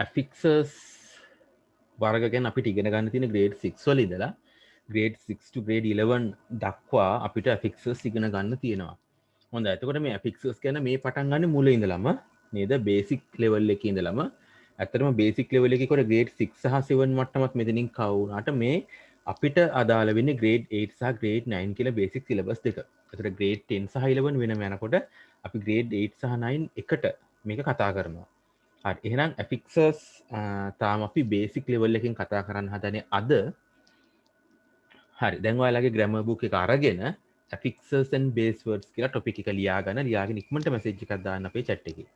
affixes වර්ග ගැන අපිට ඉගෙන ගන්න තියෙන grade 6 වල ඉඳලා grade 6 to grade 11 දක්වා අපිට affixes ඉගෙන ගන්න තියෙනවා. හොඳයි. එතකොට මේ affixes ගැන මේ පටන් ගන්න මුල ඉඳලම නේද? basic level එකේ ඉඳලම ඇත්තටම basic level එකේ කොට grade 6 සහ 7 මට්ටමත් මෙතනින් කව වුණාට මේ අපිට අදාළ වෙන්නේ grade 8 සහ grade 9 කියලා basic syllabus දෙක. එතකොට grade 10 සහ 11 වෙනම යනකොට අපි grade 8 සහ 9 එකට මේක කතා කරනවා. හරි. එහෙනම් affixes තාම අපි basic level එකකින් කතා කරන්න හදනේ අද. හරි. දැන් ඔයාලගේ grammar book එක අරගෙන affixes and base words කියලා topic එක ලියාගෙන ඉක්මනට message එකක් දාන්න අපේ chat එකේ.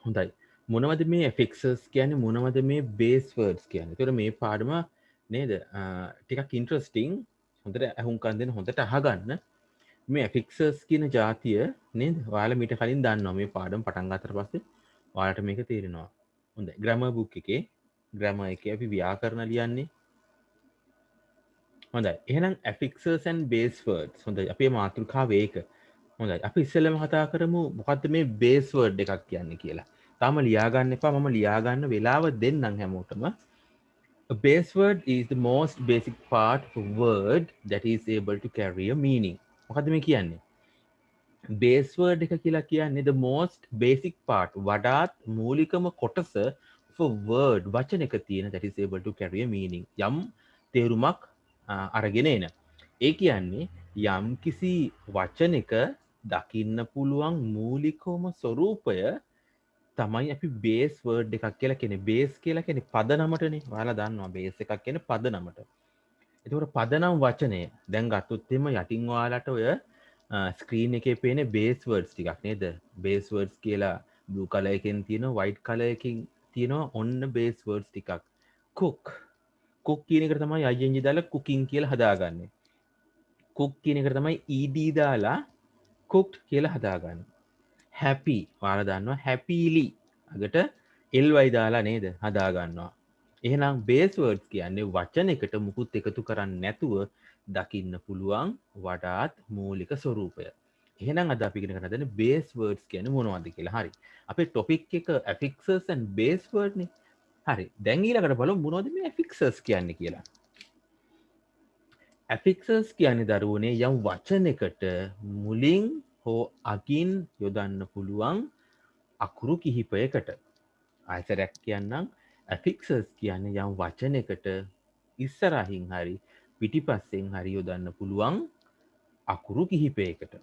හොඳයි. මොනවද මේ affixes කියන්නේ මොනවද මේ base words කියන්නේ? ඒතකොට මේ පාඩම නේද? ටිකක් interesting. හොඳට අහුම්කම් දෙන්න හොඳට අහගන්න. මේ affixes කියන જાතිය නේද? ඔයාලා මීට කලින් දන්නවා මේ පාඩම පටන් ගත්තට පස්සේ ඔයාලට මේක තේරෙනවා. හොඳයි. grammar book එකේ grammar එකේ අපි ව්‍යාකරණ ලියන්නේ. හොඳයි. එහෙනම් affixes and base words. හොඳයි. අපේ මාතෘකාව ඒක. හොඳයි. අපි ඉස්සෙල්ලම කතා කරමු මොකද්ද මේ base word එකක් කියන්නේ කියලා. තාම ලියා ගන්න එපා. මම ලියා ගන්න වෙලාව දෙන්නම් හැමෝටම. A base word is the most basic part of a word that is able to carry a meaning. මොකද්ද මේ කියන්නේ? base word එක කියලා කියන්නේ the most basic part වඩාත් මූලිකම කොටස for word වචනයක තියෙන that is able to carry a meaning යම් තේරුමක් අරගෙන එන. ඒ කියන්නේ යම් කිසි වචනයක දකින්න පුළුවන් මූලිකවම ස්වરૂපය තමයි අපි base word එකක් කියලා කියන්නේ. base කියලා කියන්නේ පදනමටනේ. ඔයාලා දන්නවා base එකක් කියන්නේ පදනමට. එතකොට පදනම් වචනය දැන් ගත්තොත් එimhe යටින් ඔයාලට ඔය ස්ක්‍රීන් එකේ පේන බේස් වර්ඩ්ස් ටිකක් නේද? බේස් වර්ඩ්ස් කියලා බ්ලූ කලර් එකෙන් තියෙනවා වයිට් කලර් එකකින් තියෙනවා ඔන්න බේස් වර්ඩ්ස් ටිකක්. cook cook කියන එකට තමයි ing දාලා cooking කියලා හදාගන්නේ. cook කියන එකට තමයි ed දාලා cooked කියලා හදාගන්නේ. happy ඔයාලා දන්නවා happily අගට ly දාලා නේද හදාගන්නවා. එහෙනම් බේස් වර්ඩ්ස් කියන්නේ වචනයකට මුකුත් එකතු කරන්නේ නැතුව දකින්න පුළුවන් වඩාත් මූලික ස්වરૂපය. එහෙනම් අද අපි ඉගෙන ගන්න හදන්නේ බේස් වර්ඩ්ස් කියන්නේ මොනවද කියලා. හරි. අපේ ටොපික් එක affixes and base word නේ. හරි. දැන් ඊළඟට බලමු මොනවද මේ affixes කියන්නේ කියලා. affixes කියන්නේ දරුවනේ යම් වචනයකට මුලින් හෝ අගින් යොදන්න පුළුවන් අකුරු කිහිපයකට. ආයතරයක් කියන්නම් affixes කියන්නේ යම් වචනයකට ඉස්සරහින් හරි පිටිපස්සෙන් හරි යොදන්න පුළුවන් අකුරු කිහිපයකට.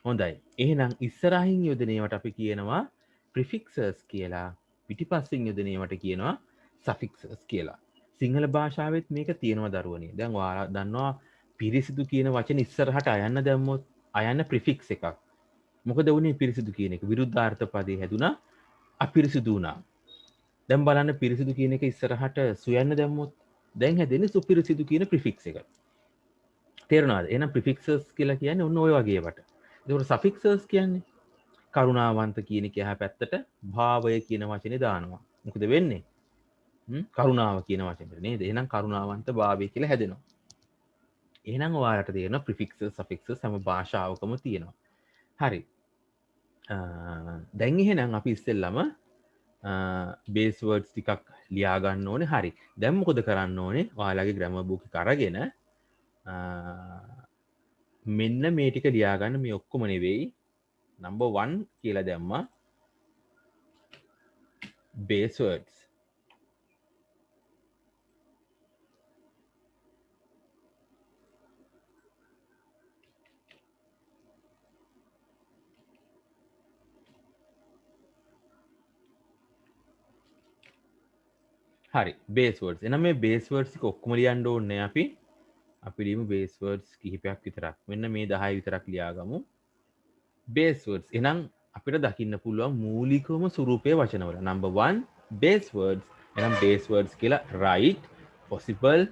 හොඳයි. එහෙනම් ඉස්සරහින් යොදන ඒවාට අපි කියනවා prefixes කියලා. පිටිපස්සෙන් යොදන ඒවාට කියනවා suffixes කියලා. සිංහල භාෂාවෙත් මේක තියෙනවා දරුවනේ. දැන් ඔයාලා දන්නවා පිරිසිදු කියන වචන ඉස්සරහට අයන්න දැම්මොත් අයන්න prefix එකක්. මොකද වුනේ පිරිසිදු කියන එක විරුද්ධාර්ථ පදේ හැදුනා අපිරිසිදු වුණා. දැන් බලන්න පිරිසිදු කියන එක ඉස්සරහට සුයන්න දැම්මොත් දැන් හැදෙන්නේ සුපිරිසිදු කියන ප්‍රිෆික්ස් එක. තේරුණාද? එහෙනම් ප්‍රිෆික්සස් කියලා කියන්නේ ඔන්න ඔය වගේ වට. ඒකට සෆික්සස් කියන්නේ කරුණාවන්ත කියන එක එහා පැත්තට භාවය කියන වචනේ දානවා. මොකද වෙන්නේ? කරුණාව කියන වචනේ නේද? එහෙනම් කරුණාවන්ත භාවය කියලා හැදෙනවා. එහෙනම් ඔයාලට තේරෙනවා ප්‍රිෆික්සස් සෆික්සස් හැම භාෂාවකම තියෙනවා. හරි. දැන් එහෙනම් අපි ඉස්සෙල්ලම බේස් වර්ඩ්ස් ටිකක් ලියා ගන්න ඕනේ. හරි. දැන් මොකද කරන්න ඕනේ? ඔයාලගේ ග්‍රැමර් බුක් එක අරගෙන මෙන්න මේ ටික ලියා ගන්න. මේ ඔක්කොම නෙවෙයි. number 1 කියලා දැම්මා. base words. හරි. base words. එහෙනම් මේ base words ටික ඔක්කොම ලියන්න ඕනේ අපි ලියමු base words කිහිපයක් විතරක්. මෙන්න මේ 10 විතරක් ලියාගමු. base words. එහෙනම් අපිට දකින්න පුළුවන් මූලිකවම ස්වරූපයේ වචනවල. number 1 base words එහෙනම් base words කියලා right, possible,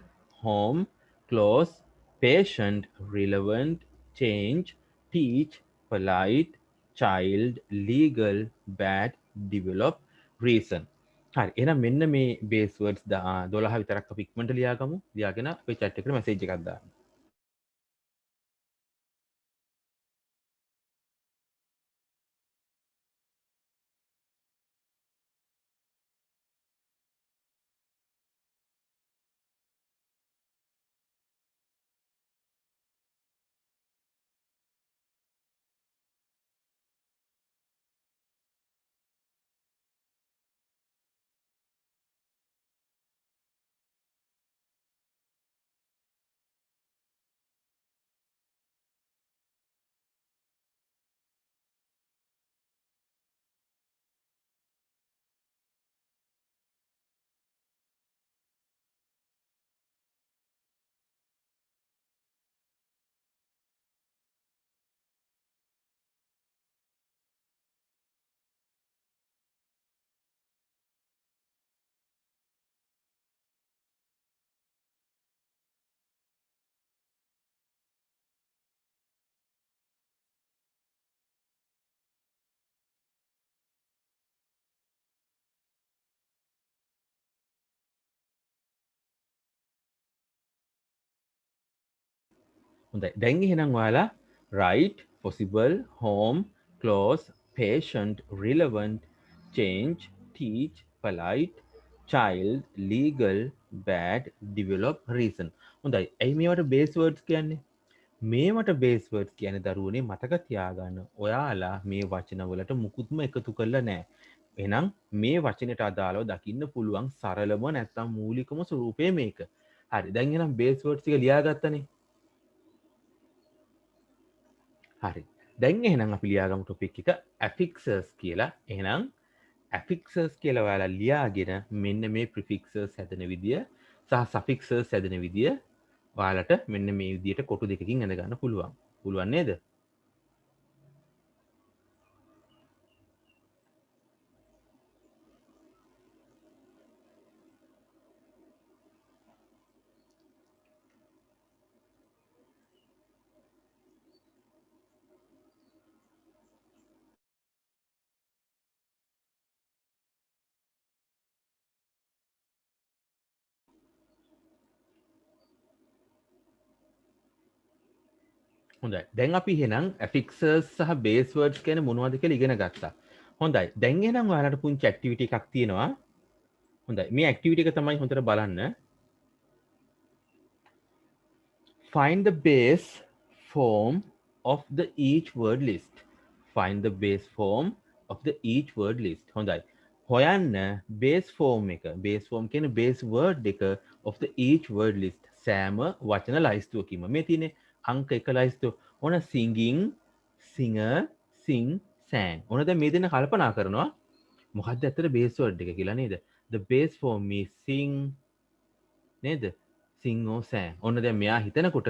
home, close, patient, relevant, change, teach, polite, child, legal, bad, develop, reason. හරි. එහෙනම් මෙන්න මේ base words 12 විතරක් අපි ඉක්මනට ලියාගමු. ලියාගෙන අපේ chat එකට message එකක් දාන්න. හොඳයි. දැන් එහෙනම් ඔයාලා right, possible, home, close, patient, relevant, change, teach, polite, child, legal, bad, develop, reason. හොඳයි. ඇයි මේවට base words කියන්නේ? මේවට base words කියන්නේ දරුවනේ මතක තියාගන්න. ඔයාලා මේ වචනවලට මුකුත්ම එකතු කරලා නැහැ. එහෙනම් මේ වචනෙට අදාළව දකින්න පුළුවන් සරලම නැත්නම් මූලිකම ස්වරූපය මේක. හරි. දැන් එහෙනම් base words ටික ලියාගත්තනේ. හරි. දැන් එහෙනම් අපි ලියාගමු ටොපික් එක affixes කියලා. එහෙනම් affixes කියලා ඔයාලා ලියාගෙන මෙන්න මේ prefixes හැදෙන විදිය සහ suffixes හැදෙන විදිය ඔයාලට මෙන්න මේ විදියට කොටු දෙකකින් ඇඳ ගන්න පුළුවන්. පුළුවන් නේද? හොඳයි. දැන් අපි එහෙනම් affixes සහ base words කියන්නේ මොනවද කියලා ඉගෙන ගත්තා. හොඳයි. දැන් එහෙනම් ඔයාලට පුංචි activity එකක් තියෙනවා. හොඳයි. මේ activity එක තමයි හොඳට බලන්න. Find the base form of the each word list. Find the base form of the each word list. හොඳයි. හොයන්න base form එක. Base form කියන්නේ base word එක of the each word list. සෑම වචන ලයිස්තුවකින්ම. මේ තියෙන්නේ අංක 1 ලයිස්තුව. ඕන singing, singer, sing, sang. ඕන දැන් මේ දෙන්න කල්පනා කරනවා මොකක්ද ඇත්තට base word එක කියලා නේද? The base form is sing නේද? sing or sang. ඔන්න දැන් මෙයා හිතනකොට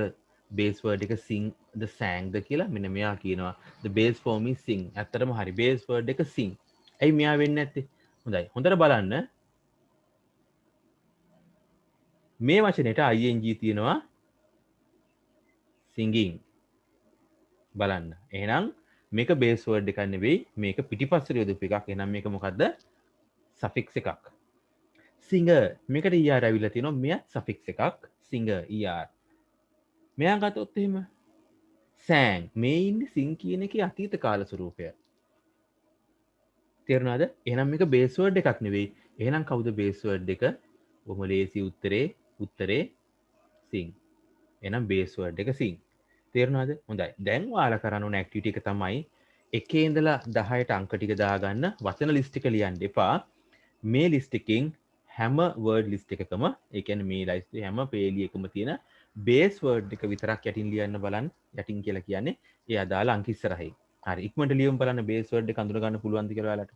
base word එක sing the sang ද කියලා මෙන්න මෙයා කියනවා the base form is sing. ඇත්තටම හරි base word එක sing. ඇයි මෙයා වෙන්නේ නැත්තේ? හොඳයි. හොඳට බලන්න මේ වචනෙට ing තියෙනවා singing. බලන්න. එහෙනම් මේක base word එකක් නෙවෙයි මේක පිටිපස්සට යොදපු එකක්. එහෙනම් මේක මොකද්ද? suffix එකක්. singer මේකට er ඇවිල්ලා තියෙනවා. මෙයත් suffix එකක්. singer er. මෙයා ගත්තොත් එහෙම sang මේ ඉන්නේ sing කියන එකේ අතීත කාල ස්වරූපය. තේරුණාද? එහෙනම් මේක base word එකක් නෙවෙයි. එහෙනම් කවුද base word එක? බොහොම ලේසි උත්තරේ sing. එහෙනම් base word එක sing. තේරුණාද? හොඳයි. දැන් ඔයාලා කරන්න ඕන activity එක තමයි 1 ඉඳලා 10ට අංක ටික දාගන්න වචන list එක ලියන්න එපා. මේ list එකෙන් හැම word list එකකම ඒ කියන්නේ මේ list හැම පේලියකම තියෙන base word එක විතරක් යටින් ලියන්න බලන්න. යටින් කියලා කියන්නේ ඒ අදාළ අංක ඉස්සරහින්. හරි. ඉක්මනට ලියමු බලන්න base word එක අඳුන ගන්න පුළුවන්ද කියලා ඔයාලට.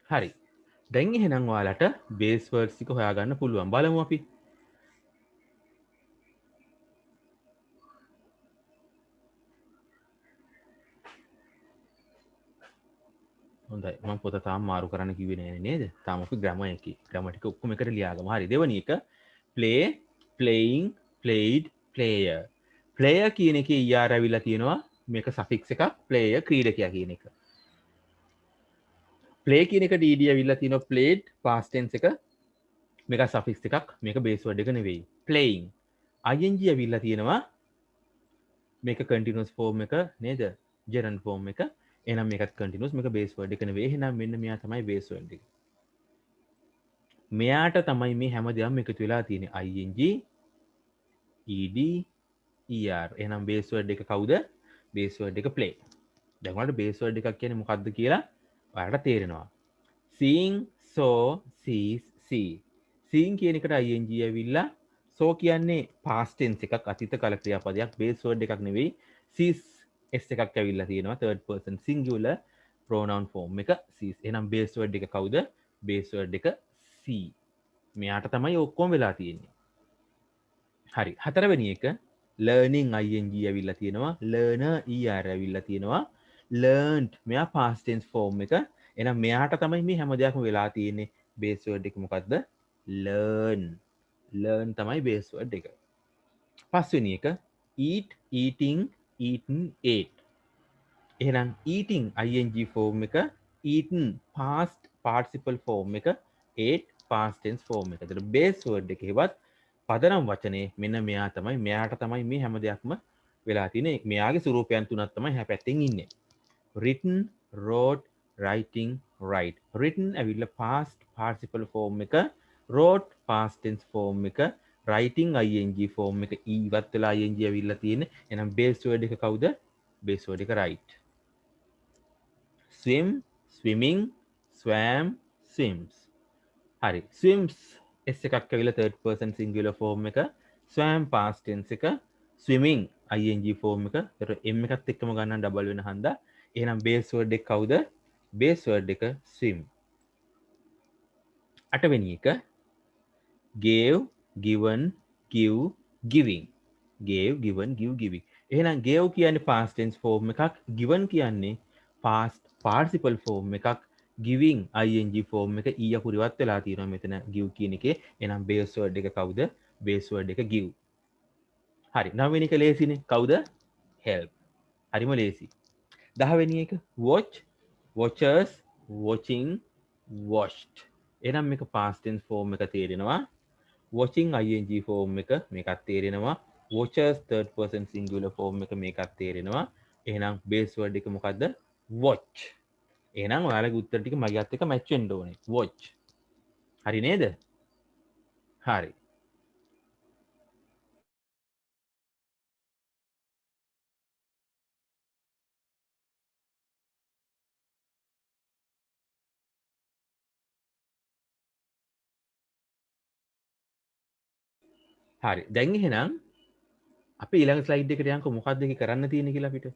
හරි. දැන් එහෙනම් ඔයාලට බේස් වර්ඩ්ස් ටික හොයාගන්න පුළුවන්. බලමු අපි. හොඳයි. මම පොත තාම මාරු කරන්න කිව්වේ නෑ නේද? තාම අපි ග්‍රැමර් එකේ. ග්‍රැමර් ටික ඔක්කොම එකට ලියාගමු. හරි. දෙවෙනි එක play, playing, played, player. player කියන එකේ er ඇවිල්ලා තියෙනවා. මේක suffix එකක්. player ක්‍රීඩකයා කියන එක. play කියන එක dd ඇවිල්ලා තියෙනවා. played past tense එක. මේක suffix එකක්. මේක base word එක නෙවෙයි. playing ing ඇවිල්ලා තියෙනවා. මේක continuous form එක නේද? gerund form එක. එහෙනම් මේකත් continuous. මේක base word එක නෙවෙයි. එහෙනම් මෙන්න මෙයා තමයි base word එක. මෙයාට තමයි මේ හැමදේම එකතු වෙලා තියෙන්නේ. ing ed er. එහෙනම් base word එක කවුද? base word එක play. දැන් ඔයාලට base word එකක් කියන්නේ මොකක්ද කියලා ඔයාලට තේරෙනවා. seeing, saw, sees, see. seeing කියන එකට ing ඇවිල්ලා saw කියන්නේ past tense එකක් අතීත කාල ක්‍රියාපදයක්. base word එකක් නෙවෙයි. sees s එකක් ඇවිල්ලා තියෙනවා third person singular pronoun form එක sees. එහෙනම් base word එක කවුද? base word එක see. මෙයාට තමයි ඔක්කොම වෙලා තියෙන්නේ. හරි. හතරවෙනි එක learning ing ඇවිල්ලා තියෙනවා. learner er ඇවිල්ලා තියෙනවා. learned මෙයා past tense form එක. එහෙනම් මෙයාට තමයි මේ හැම දෙයක්ම වෙලා තියෙන්නේ. base word එක මොකද්ද? learn. learn තමයි base word එක. පස්වෙනි එක eat, eating, eaten, ate. එහෙනම් eating ing form එක, eaten past participle form එක, ate past tense form එක. ඒතර base word එකේවත් පදනම් වචනේ මෙන්න මෙයා තමයි. මෙයාට තමයි මේ හැම දෙයක්ම වෙලා තියෙන්නේ. මෙයාගේ ස්වරූපයන් තුනක් තමයි හැ පැත්තෙන් ඉන්නේ. written, wrote, writing, write. written ඇවිල්ලා past participle form එක, wrote past tense form එක, writing ing form එක ඉවත් වෙලා ing ඇවිල්ලා තියෙන්නේ. එහෙනම් base word එක කවුද? base word එක write. swim, swimming, swam, swims. හරි. swims s එකක් ඇවිල්ලා third person singular form එක, swam past tense එක, swimming ing form එක. ඒතර m එකත් එක්කම ගන්න ඩබල් වෙන හන්දා. එහෙනම් base word එක කවුද? base word එක swim. අටවෙනි එක gave, given, give, giving. gave, given, give, giving. එහෙනම් gave කියන්නේ past tense form එකක්, given කියන්නේ past participle form එකක්, giving ing form එක e අකුර ඉවත් වෙලා තියෙනවා මෙතන give කියන එකේ. එහෙනම් base word එක කවුද? base word එක give. හරි. නවවෙනි එක ලේසිනේ. කවුද? help. හරිම ලේසි. 10 වෙනි එක watch, watchers, watching, watched. එහෙනම් මේක past tense form එක තේරෙනවා. watching ing form එක මේකත් තේරෙනවා. watchers third person singular form එක මේකත් තේරෙනවා. එහෙනම් base word එක මොකද්ද? watch. එහෙනම් ඔයාලගේ උත්තර ටික මගියත් එක්ක මැච් වෙන්න ඕනේ. watch. හරි නේද? හරි. හරි. දැන් එහෙනම් අපි ඊළඟ ස්ලයිඩ් එකට යන්කො මොකක්ද ඒක කරන්න තියෙන්නේ කියලා අපිට.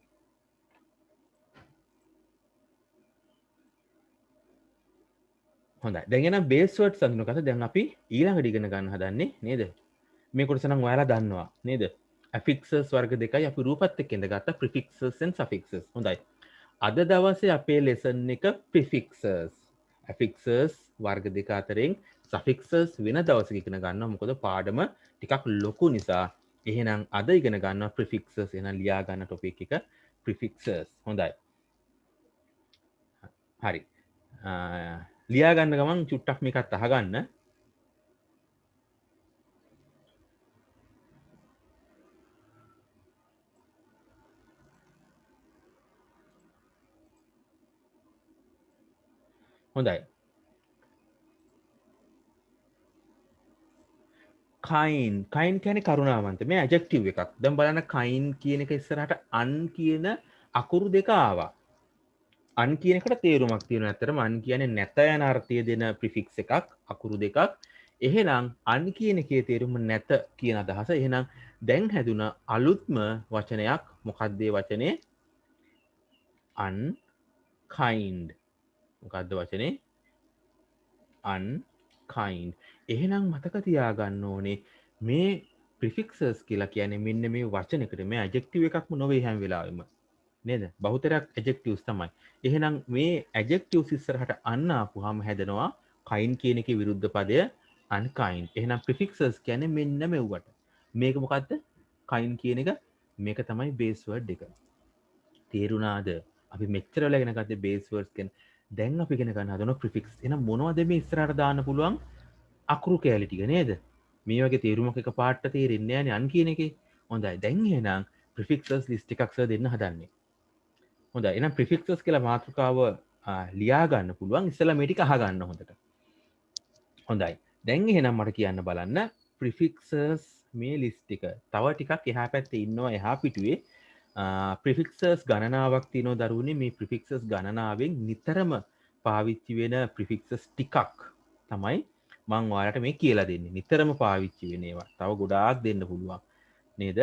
හොඳයි. දැන් එහෙනම් බේස් වර්ඩ්ස් අඳුනගත්තා. දැන් අපි ඊළඟට ඉගෙන ගන්න හදන්නේ නේද? මේ කොටස නම් ඔයාලා දන්නවා නේද? affixes වර්ග දෙකයි අපි රූපත් එක්ක ඉඳගත්තා prefixes and suffixes. හොඳයි. අද දවසේ අපේ ලෙසන් එක prefixes. affixes වර්ග දෙක අතරින් suffixes වෙන දවසක ඉගෙන ගන්නවා. මොකද පාඩම ටිකක් ලොකු නිසා. එහෙනම් අද ඉගෙන ගන්නවා prefixes. එහෙනම් ලියා ගන්න topic එක prefixes. හොඳයි. හරි. ලියා ගන්න ගමන් චුට්ටක් මේකත් අහගන්න. හොඳයි. kind කියන්නේ කරුණාවන්ත. මේ adjective එකක්. දැන් බලන්න kind කියන එක ඉස්සරහට un කියන අකුරු දෙක ආවා. un කියන එකට තේරුමක් තියෙනවා. ඇත්තටම un කියන්නේ නැත යන අර්ථය දෙන prefix එකක්, අකුරු දෙකක්. එහෙනම් un කියන එකේ තේරුම නැත කියන අදහස. එහෙනම් දැන් හැදුන අලුත්ම වචනයක් මොකක්ද ඒ වචනේ? unkind. මොකක්ද වචනේ? unkind. එහෙනම් මතක තියාගන්න ඕනේ මේ ප්‍රිෆික්සර්ස් කියලා කියන්නේ මෙන්න මේ වචනයකට මේ ඇඩ්ජෙක්ටිව් එකක්ම නොවේ හැම වෙලාවෙම. නේද? බහුතරයක් ඇඩ්ජෙක්ටිව්ස් තමයි. එහෙනම් මේ ඇඩ්ජෙක්ටිව්ස් ඉස්සරහට අන්න ආපුවාම හැදෙනවා kind කියන එකේ විරුද්ධ පදය unkind. එහෙනම් ප්‍රිෆික්සර්ස් කියන්නේ මෙන්න මෙව්වට. මේක මොකද්ද? kind කියන එක මේක තමයි බේස් වර්ඩ් එක. තේරුණාද? අපි මෙච්චර වෙලා ඉගෙන ගත්තේ බේස් වර්ඩ්ස් කියන. දැන් අපි ඉගෙන ගන්න හදන ප්‍රිෆික්ස්. එහෙනම් මොනවද මේ ඉස්සරහට දාන්න පුළුවන් අකුරු කැලි ටික නේද? මේ වගේ තේරුමක් එක පාට තේරෙන්නේ නැහැ නේ අන් කියන එකේ. හොඳයි. දැන් එහෙනම් ප්‍රිෆික්සර්ස් ලිස්ට් එකක් සර් දෙන්න හදන්නේ. හොඳයි. එහෙනම් ප්‍රිෆික්සර්ස් කියලා මාතෘකාව ලියා ගන්න පුළුවන්. ඉස්සෙල්ලා මේ ටික අහගන්න හොඳට. හොඳයි. දැන් එහෙනම් මට කියන්න බලන්න ප්‍රිෆික්සර්ස් මේ ලිස්ට් එක. තව ටිකක් එහා පැත්තේ ඉන්නවා එහා පිටුවේ. ප්‍රිෆික්සර්ස් ගණනාවක් තියෙනවා දරුවනේ. මේ ප්‍රිෆික්සර්ස් ගණනාවෙන් නිතරම පාවිච්චි වෙන ප්‍රිෆික්සර්ස් ටිකක් තමයි මම ඔයාලට මේ කියලා දෙන්නේ. නිතරම පාවිච්චි වෙන ඒවා. තව ගොඩාක් දෙන්න පුළුවන්. නේද?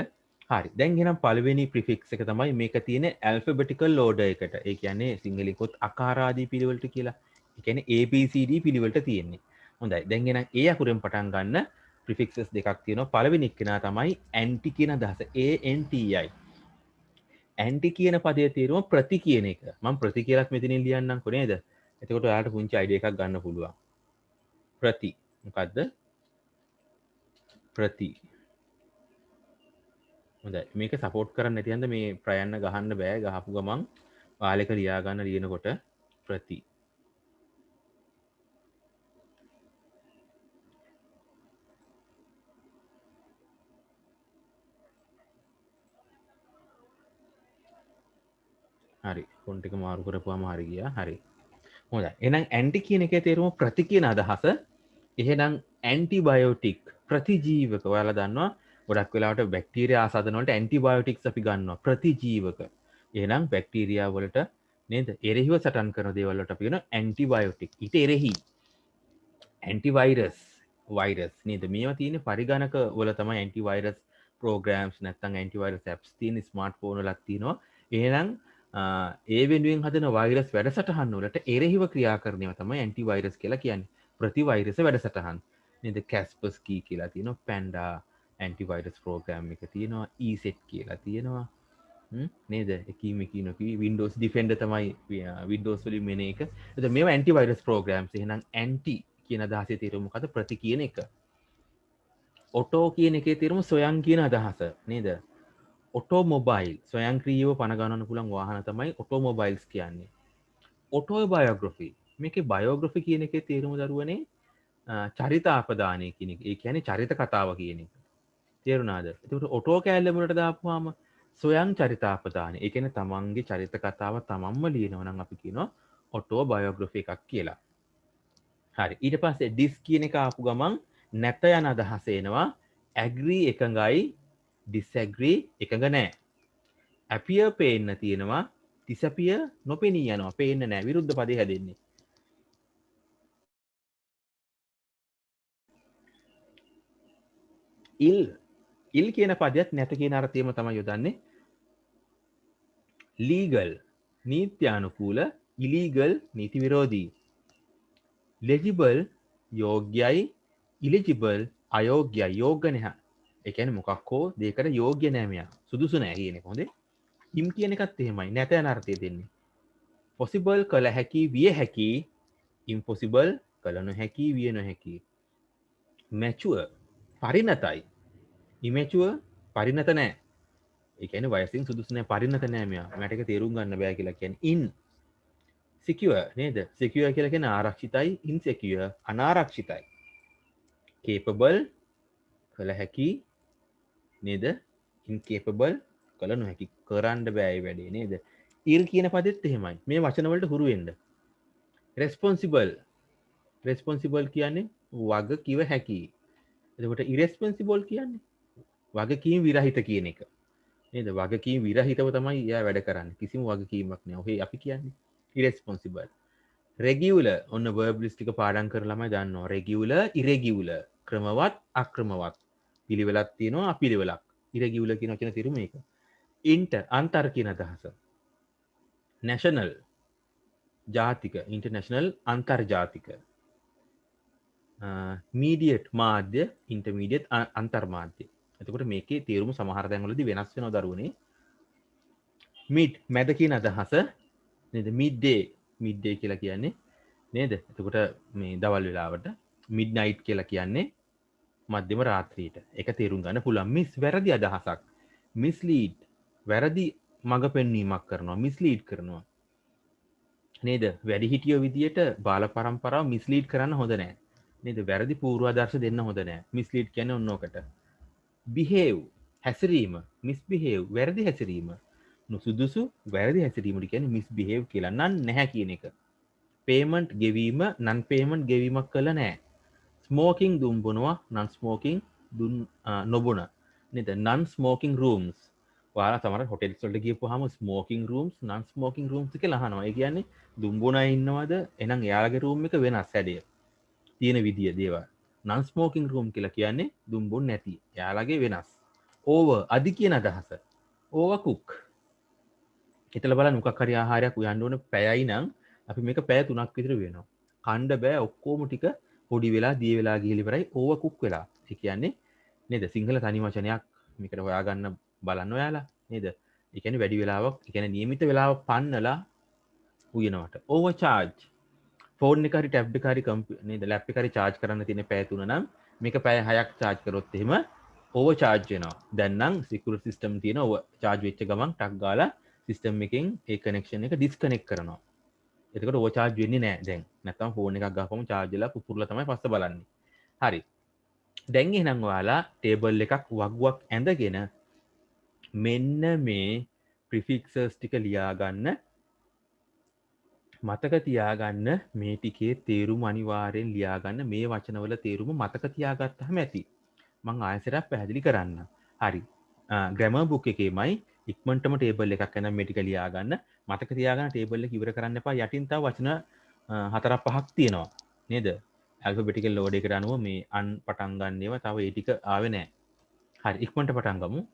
හරි. දැන් එහෙනම් පළවෙනි ප්‍රිෆික්ස් එක තමයි මේක තියෙන්නේ ඇල්ෆබෙටිකල් ඕඩර් එකට. ඒ කියන්නේ සිංහලෙන් කොත් අකාරාදී පිළිවෙලට කියලා. ඒ කියන්නේ ABCD පිළිවෙලට තියෙන්නේ. හොඳයි. දැන් එහෙනම් ඒ අකුරෙන් පටන් ගන්න ප්‍රිෆික්සස් දෙකක් තියෙනවා. පළවෙනි එක්කෙනා තමයි ඇන්ටි කියන අදහස. ANTI. ඇන්ටි කියන පදයේ තේරුම ප්‍රති කියන එක. මම ප්‍රති කියලාත් මෙතනින් ලියන්නම්කො නේද? එතකොට ඔයාලට පුංචි අයිඩියා එකක් ගන්න පුළුවන්. ප්‍රති. මොකද්ද? ප්‍රති. හොඳයි. මේක සපෝට් කරන්නේ නැති හන්ද මේ ප්‍රයන්න ගහන්න බෑ. ගහපු ගමන් පාලක ලියා ගන්න ලියනකොට ප්‍රති. හරි. ෆොන්ට් එක මාරු කරපුවාම හරි ගියා. හරි. හොඳයි. එහෙනම් ඇන්ටි කියන එකේ තේරුම ප්‍රති කියන අදහස. එහෙනම් ඇන්ටිබයොටික් ප්‍රතිජීවක. ඔයාලා දන්නවා ගොඩක් වෙලාවට බැක්ටීරියා ආසාදන වලට ඇන්ටිබයොටික්ස් අපි ගන්නවා. ප්‍රතිජීවක. එහෙනම් බැක්ටීරියා වලට නේද? එරෙහිව සටන් කරන දේවල් වලට අපි කියන ඇන්ටිබයොටික්. ඊට එරෙහි ඇන්ටිවයිරස් වයිරස් නේද? මේවා තියෙන්නේ පරිගණක වල තමයි ඇන්ටිවයිරස් ප්‍රෝග්‍රෑම්ස් නැත්නම් ඇන්ටිවයිරස් ඇප්ස් තියෙන ස්මාර්ට්ෆෝන් වලක් තියෙනවා. එහෙනම් ඒ වෙනුවෙන් හදන වෛරස් වැඩසටහන් වලට එරෙහිව ක්‍රියා කරන ඒවා තමයි ඇන්ටිවයිරස් කියලා කියන්නේ. ප්‍රතිවෛරස වැඩසටහන්. නේද? කැස්පර්ස්කී කියලා තියෙනවා. පැන්ඩා ඇන්ටිවයිරස් ප්‍රෝග්‍රෑම් එක තියෙනවා. ඊසෙට් කියලා තියෙනවා. නේද? එකීම එකීනකී Windows Defender තමයි Windows වලින් මෙන එක. එතකොට මේවා ඇන්ටිවයිරස් ප්‍රෝග්‍රෑම්ස්. එහෙනම් ඇන්ටි කියන අදහසේ තේරුම මොකද? ප්‍රති කියන එක. ඔටෝ කියන එකේ තේරුම සොයන් කියන අදහස. නේද? ඔටෝමොබයිල් ස්වයංක්‍රීයව පණ ගන්නන්න පුළුවන් වාහන තමයි ඔටෝමොබයිල්ස් කියන්නේ. ඔටෝබයෝග්‍රෆි මේකේ බයෝග්‍රෆි කියන එකේ තේරුම දරුවනේ චරිතාපදානය කියන එක. ඒ කියන්නේ චරිත කතාව කියන එක. තේරුණාද? එතකොට ඔටෝ කෑල්ල මුලට දාපුවාම සොයං චරිතාපදානය. ඒ කියන්නේ තමන්ගේ චරිත කතාව තමන්ම ලියනවා නම් අපි කියනවා ඔටෝබයෝග්‍රෆි එකක් කියලා. හරි. ඊට පස්සේ ඩිස් කියන එක ආපු ගමන් නැත යන අදහස එනවා. ඇග්‍රී එකඟයි ඩිස්ඇග්‍රී එකඟ නැහැ. ඇපියර් පේන්න තියෙනවා disappear නොපෙනී යනවා. පේන්නේ නැහැ. විරුද්ධ පදේ හැදෙන්නේ. ඉල් කියන පදයක් නැත කියන අර්ථයම තමයි යොදන්නේ. ලීගල් නීත්‍යානුකූල, ඉලීගල් නීති විරෝධී. ලෙජිබල් යෝග්‍යයි, ඉලිජිබල් අයෝග්‍යයි. යෝග්‍ය නැහැ. ඒ කියන්නේ මොකක් හෝ දෙයකට යෝග්‍ය නැහැ මෙයා. සුදුසු නැහැ කියන එක. හොඳේ. හිම් කියන එකත් එහෙමයි. නැත යන අර්ථය දෙන්නේ. possible කළ හැකි, විය හැකි, impossible කළ නොහැකි, විය නොහැකි. mature පරිණතයි. immature පරිණත නැහැ. ඒ කියන්නේ වයසින් සුදුසු නැහැ, පරිණත නැහැ මෙයා. මට ඒක තේරුම් ගන්න බෑ කියලා කියන්නේ. in secure නේද? secure කියලා කියන්නේ ආරක්ෂිතයි, insecure අනාරක්ෂිතයි. capable කළ හැකි නේද? incapable කළ නොහැකි. කරන්න බෑ ඒ වැඩේ නේද? ඉල් කියන පදෙත් එහෙමයි. මේ වචන වලට හුරු වෙන්න. responsible කියන්නේ වග කිව හැකි. එතකොට irresponsible කියන්නේ වගකීම් විරහිත කියන එක. නේද? වගකීම් විරහිතව තමයි එයා වැඩ කරන්නේ. කිසිම වගකීමක් නැහැ. ඔහේ අපි කියන්නේ irresponsible. regular ඔන්න verb list එක පාඩම් කරලා ළමයි දන්නවා. regular irregular ක්‍රමවත් අක්‍රමවත්. පිළිවෙලක් තියෙනවා අපිළිවෙලක්. irregular කියන වචන තේරුම මේක. inter අන්තර් කියන අදහස. national ජාතික international අන්තර්ජාතික. මීඩියට් මාධ්‍ය ඉන්ටර්මීඩියට් අන්තර්මාධ්‍ය. එතකොට මේකේ තේරුම සමහර තැන්වලදී වෙනස් වෙනවා දරුවනේ. මිඩ් මැද කියන අදහස නේද? මිඩ්ඩේ කියලා කියන්නේ නේද? එතකොට මේ දවල් වෙලාවට මිඩ්නයිට් කියලා කියන්නේ මධ්‍යම රාත්‍රියට. ඒක තේරුම් ගන්න පුළුවන්. මිස් වැරදි අදහසක්. මිස්ලීඩ් වැරදි මඟ පෙන්වීමක් කරනවා. මිස්ලීඩ් කරනවා. නේද? වැඩිහිටියෝ විදියට බාල පරම්පරාව මිස්ලීඩ් කරන්න හොඳ නැහැ. නේද? වැරදි පූර්වාදර්ශ දෙන්න හොඳ නැහැ. මිස්ලීඩ් කියන්නේ ඔන්න ඕකට. behave හැසිරීම misbehave වැරදි හැසිරීම. නුසුදුසු වැරදි හැසිරීමට කියන්නේ misbehave කියලා. නන් නැහැ කියන එක. payment ගෙවීම non payment ගෙවීමක් කළා නැහැ. ස්මෝකින් දුම් බොනවා non smoking දුම් නොබොන. නේද? non smoking rooms. ඔයාලා සමහර හොටෙල්ස් වලට ගියපුවාම smoking rooms non smoking rooms කියලා අහනවා. ඒ කියන්නේ දුම් බොන අය ඉන්නවද? එහෙනම් එයාලගේ room එක වෙනස් හැඩය. තියෙන විදිය දේවල්. non smoking room කියලා කියන්නේ දුම් බොන්නේ නැති. එයාලගේ වෙනස්. over අදි කියන අදහස. over cook. හිතලා බලන්න මොකක් හරි ආහාරයක් උයන්න ඕන පැයයි නම් අපි මේක පැය 3ක් විතර වෙනවා. කණ්ඩ බෑ ඔක්කොම ටික පොඩි වෙලා දිය වෙලා ගිහිලි ඉවරයි ඕවර් කුක් වෙලා. ඒ කියන්නේ නේද? සිංහල තනි වචනයක් මේකට හොයාගන්න බලන්න ඔයාලා නේද? ඒ කියන්නේ වැඩි වෙලාවක්, ඒ කියන්නේ නියමිත වෙලාවක් පන්නලා උයනවට. Over charge. ෆෝන් එක හරි ටැබ් එක හරි නේද? ලැප් එක හරි චාර්ජ් කරන්න තියෙන පැය 3 නම් මේක පැය 6ක් චාර්ජ් කරොත් එහෙම ඕවර් චාර්ජ් වෙනවා. දැන් නම් සිකියුරිටි සිස්ටම් තියෙන ඕවර් චාර්ජ් වෙච්ච ගමන් ටක් ගාලා සිස්ටම් එකෙන් ඒ කනෙක්ෂන් එක ඩිස්කනෙක්ට් කරනවා. එතකොට ඕවර් චාර්ජ් වෙන්නේ නැහැ දැන්. නැත්තම් ෆෝන් එකක් ගහපුවම චාර්ජ් වෙලා පුපුරලා තමයි පස්ස බලන්නේ. හරි. දැන් එහෙනම් ඔයාලා ටේබල් එකක් වගුවක් ඇඳගෙන මෙන්න මේ ප්‍රිෆික්සර්ස් ටික ලියා ගන්න. මතක තියාගන්න මේ ටිකේ තේරුම අනිවාර්යෙන් ලියා ගන්න. මේ වචනවල තේරුම මතක තියාගත්තාම ඇති. මං ආයෙසරක් පැහැදිලි කරන්න. හරි. ග්‍රැමර් බුක් එකේමයි ඉක්මනටම ටේබල් එකක් ගන්න මේ ටික ලියා ගන්න. මතක තියාගන්න ටේබල් එක ඉවර කරන්න එපා. යටින් තව වචන 4-5ක් තියෙනවා. නේද? ඇල්ෆබෙටිකල් ලෝඩ් එකට අනුව මේ අන් පටන් ගන්න ඒවා තව ඒ ටික ආවේ නැහැ. හරි ඉක්මනට පටන් ගමු.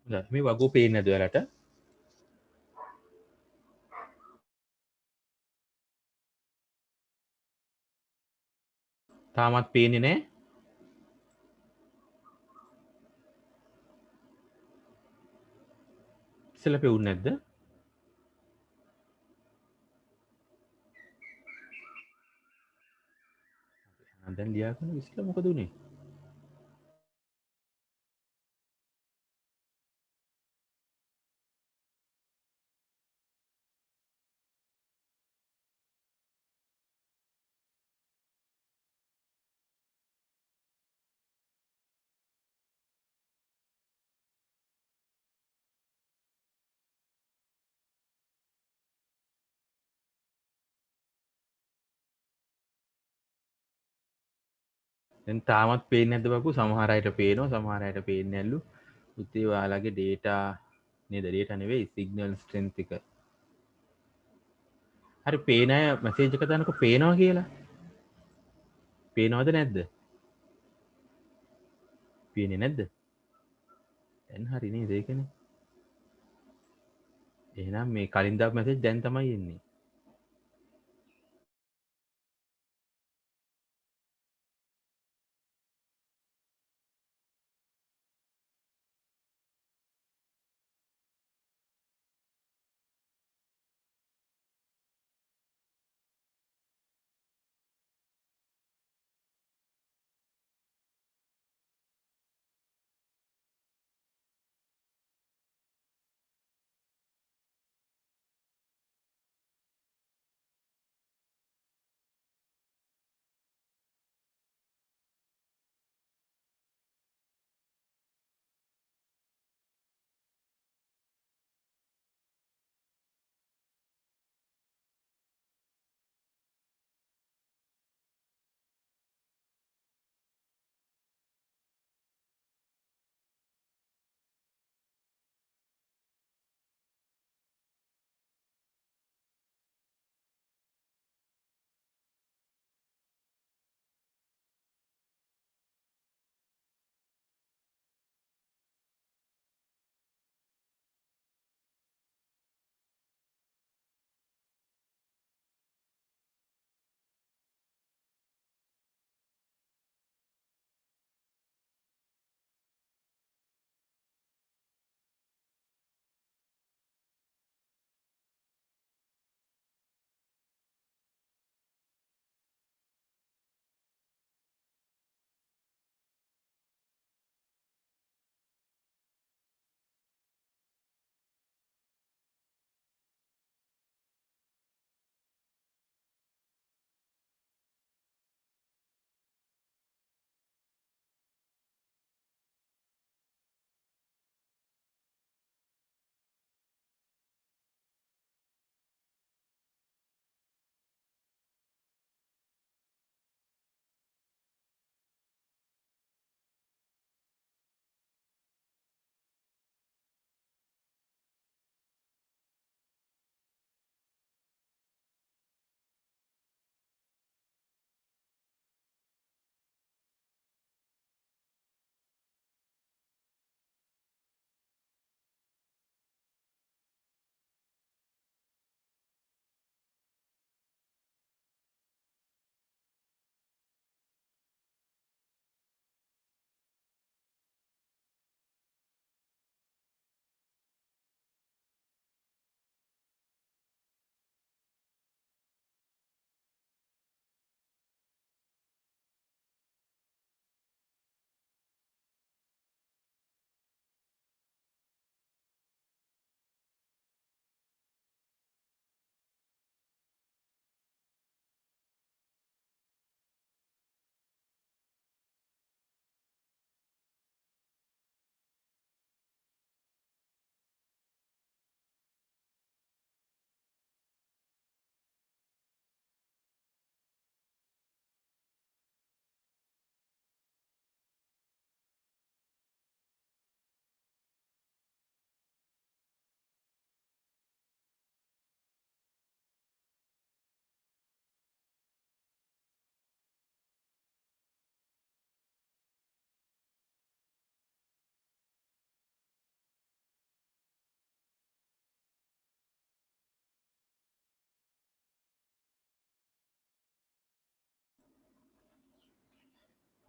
මේ වගෝ පේන්නේ නැද්ද ඔයාලට? තාමත් පේන්නේ නැහැ. ඉස්සෙල්ලා පෙවුන්නේ නැද්ද? දැන් ලියාගෙන ඉස්සෙල්ලා මොකද උනේ? දැන් තාමත් පේන්නේ නැද්ද බකු? සමහර අයට පේනවා, සමහර අයට පේන්නේ නැල්ලු. පුතේ ඔයාලගේ data නේද? data නෙවෙයි signal strength එක. හරි පේන අය මැසේජ් එක දානකො පේනවා කියලා. පේනවද නැද්ද? පේන්නේ නැද්ද? දැන් හරි නේද ඒකනේ. එහෙනම් මේ කලින් දාපු මැසේජ් දැන් තමයි එන්නේ.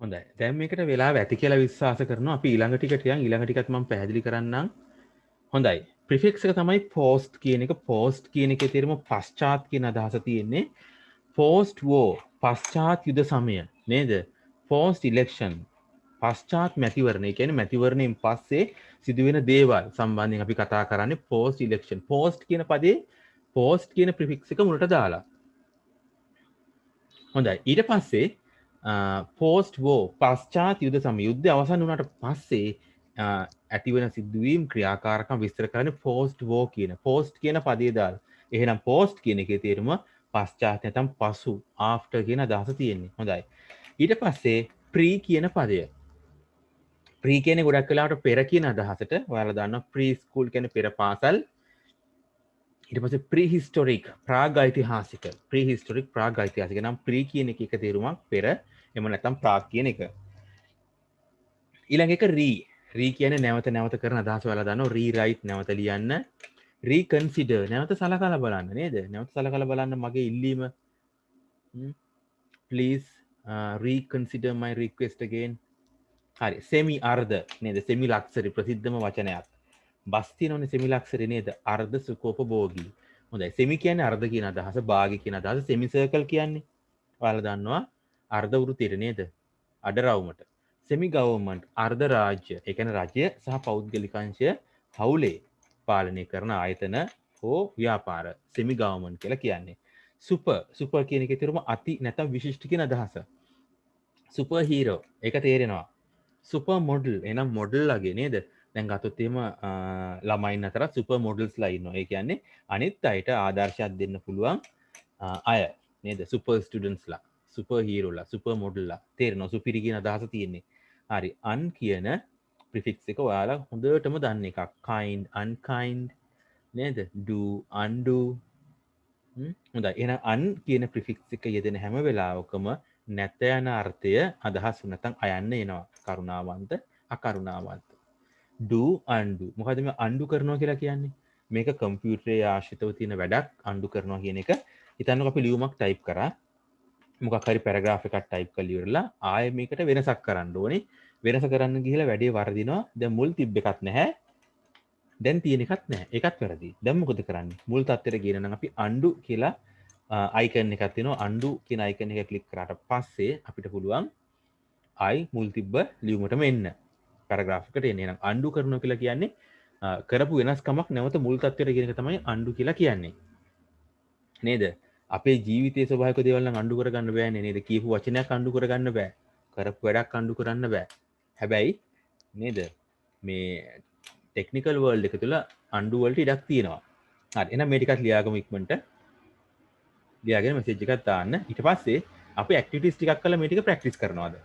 හොඳයි. දැන් මේකට වෙලාව ඇති කියලා විශ්වාස කරනවා. අපි ඊළඟ ටිකට යන් ඊළඟ ටිකත් මම පැහැදිලි කරන්නම්. හොඳයි. ප්‍රිෆික්ස් එක තමයි post කියන එක. post කියන එකේ තේරුම පශ්චාත් කියන අදහස තියෙන්නේ. post war පශ්චාත් යුද සමය නේද? post election පශ්චාත් මැතිවරණය කියන්නේ මැතිවරණයෙන් පස්සේ සිදුවෙන දේවල් සම්බන්ධයෙන් අපි කතා කරන්නේ post election. post කියන පදේ post කියන ප්‍රිෆික්ස් එක මුලට දාලා. හොඳයි. ඊට පස්සේ පෝස්ට් වෝ පශ්චාත් යුද සම යුද්ධ අවසන් වුණාට පස්සේ ඇතිවන සිදුවීම් ක්‍රියාකාරකම් විස්තර කරන්නේ පෝස්ට් වෝ කියන පෝස්ට් කියන පදේ දාලා. එහෙනම් පෝස්ට් කියන එකේ තේරුම පශ්චාත් නැත්නම් පසු ආෆ්ටර් කියන අදහස තියෙන්නේ. හොඳයි. ඊට පස්සේ ප්‍රී කියන පදය. ප්‍රී කියන්නේ ගොඩක් වෙලාවට පෙර කියන අදහසට ඔයාලා දන්නවා ප්‍රී ස්කූල් කියන්නේ පෙර පාසල්. ඊට පස්සේ ප්‍රීහිස්ටොරික් ප්‍රාග් ඓතිහාසික ප්‍රීහිස්ටොරික් ප්‍රාග් ඓතිහාසික නම් ප්‍රී කියන එක තේරුමක් පෙර එහෙම නැත්නම් ප්‍රාග් කියන එක. ඊළඟ එක రీ කියන්නේ නැවත නැවත කරන අදහස ඔයාලා දන්නවා රීරයිට් නැවත ලියන්න රීකන්සිඩර් නැවත සලකලා බලන්න නේද? නැවත සලකලා බලන්න මගේ ඉල්ලීම please reconsider my request again. හරි සෙමි අර්ධ නේද? සෙමි ලක්ෂරි ප්‍රසිද්ධම වචනයක්. බස් තියෙනවනේ සෙමි ලක්ෂරි නේද? අර්ධ සුකෝපභෝගී. හොඳයි සෙමි කියන්නේ අර්ධ කියන අදහස, භාගි කියන අදහස, සෙමි සර්කල් කියන්නේ ඔයාලා දන්නවා අර්ධ වෘත්තයට නේද? අඩ රවුමට. සෙමි ගවර්න්මන්ට් අර්ධ රාජ්‍ය. ඒ කියන්නේ රජය සහ පෞද්ගලික අංශය හවුලේ පාලනය කරන ආයතන හෝ ව්‍යාපාර සෙමි ගවර්න්මන්ට් කියලා කියන්නේ. සුපර් කියන එකේ තේරුම අති නැත්නම් විශිෂ්ට කියන අදහස. සුපර් හීරෝ ඒක තේරෙනවා. සුපර් මොඩල් එහෙනම් මොඩල්ලාගේ නේද? දැන් ගත්තොත් එහෙම ළමයින් අතර සුපර් මොඩල්ස්ලා ඉන්නවා. ඒ කියන්නේ අනිත් අයට ආදර්ශයක් දෙන්න පුළුවන් අය නේද? සුපර් ස්ටුඩන්ට්ස්ලා, සුපර් හීරෝලා, සුපර් මොඩල්ලා. තේරෙනවා සුපිරි කියන අදහස තියෙන්නේ. හරි අන් කියන ප්‍රිෆික්ස් එක ඔයාලා හොඳටම දන්න එකක්. kind, unkind නේද? do, undo හොඳයි. එහෙනම් අන් කියන ප්‍රිෆික්ස් එක යෙදෙන හැම වෙලාවකම නැත යන අර්ථය අදහස් නැත්නම් අයන්න එනවා. කරුණාවන්ත, අකරුණාවන්ත. do undo. මොකද මේ undo කරනවා කියලා කියන්නේ? මේක කම්පියුටරයේ ආශ්‍රිතව තියෙන වැඩක් undo කරනවා කියන එක. හිතන්නකෝ අපි ලියුමක් ටයිප් කරා. මොකක් හරි පැරග්‍රාෆ් එකක් ටයිප් කරලා ඉවරලා ආයෙ මේකට වෙනසක් කරන්න ඕනේ. වෙනස කරන්න ගිහලා වැඩේ වර්ධිනවා. දැන් මුල් තිබ්බ එකක් නැහැ. දැන් තියෙන එකක් නැහැ. ඒකත් වැරදි. දැන් මොකද කරන්නේ? මුල් තත්ත්වයට ගේන නම් අපි undo කියලා අයිකන් එකක් තියෙනවා. undo කියන අයිකන් එක ක්ලික් කරාට පස්සේ අපිට පුළුවන් ආයි මුල් තිබ්බ ලියුමටම එන්න. පැරග්‍රාෆ් එකට එන්න. එහෙනම් undo කරනවා කියලා කියන්නේ කරපු වෙනස්කමක් නැවත මුල් තත්ත්වයට ගෙන එක තමයි undo කියලා කියන්නේ. නේද? අපේ ජීවිතයේ ස්වභාවික දේවල් නම් undo කරගන්න බෑනේ නේද? කියපු වචනයක් undo කරගන්න බෑ. කරපු වැඩක් undo කරන්න බෑ. හැබැයි නේද? මේ ටෙක්නිකල් වර්ල්ඩ් එක තුළ undo වලට ඉඩක් තියෙනවා. හරි එහෙනම් මේ ටිකත් ලියාගමු ඉක්මනට. ලියාගෙන මෙසේජ් එකක් දාන්න. ඊට පස්සේ අපි ඇක්ටිවිටිස් ටිකක් කරලා මේ ටික ප්‍රැක්ටිස් කරනවාද?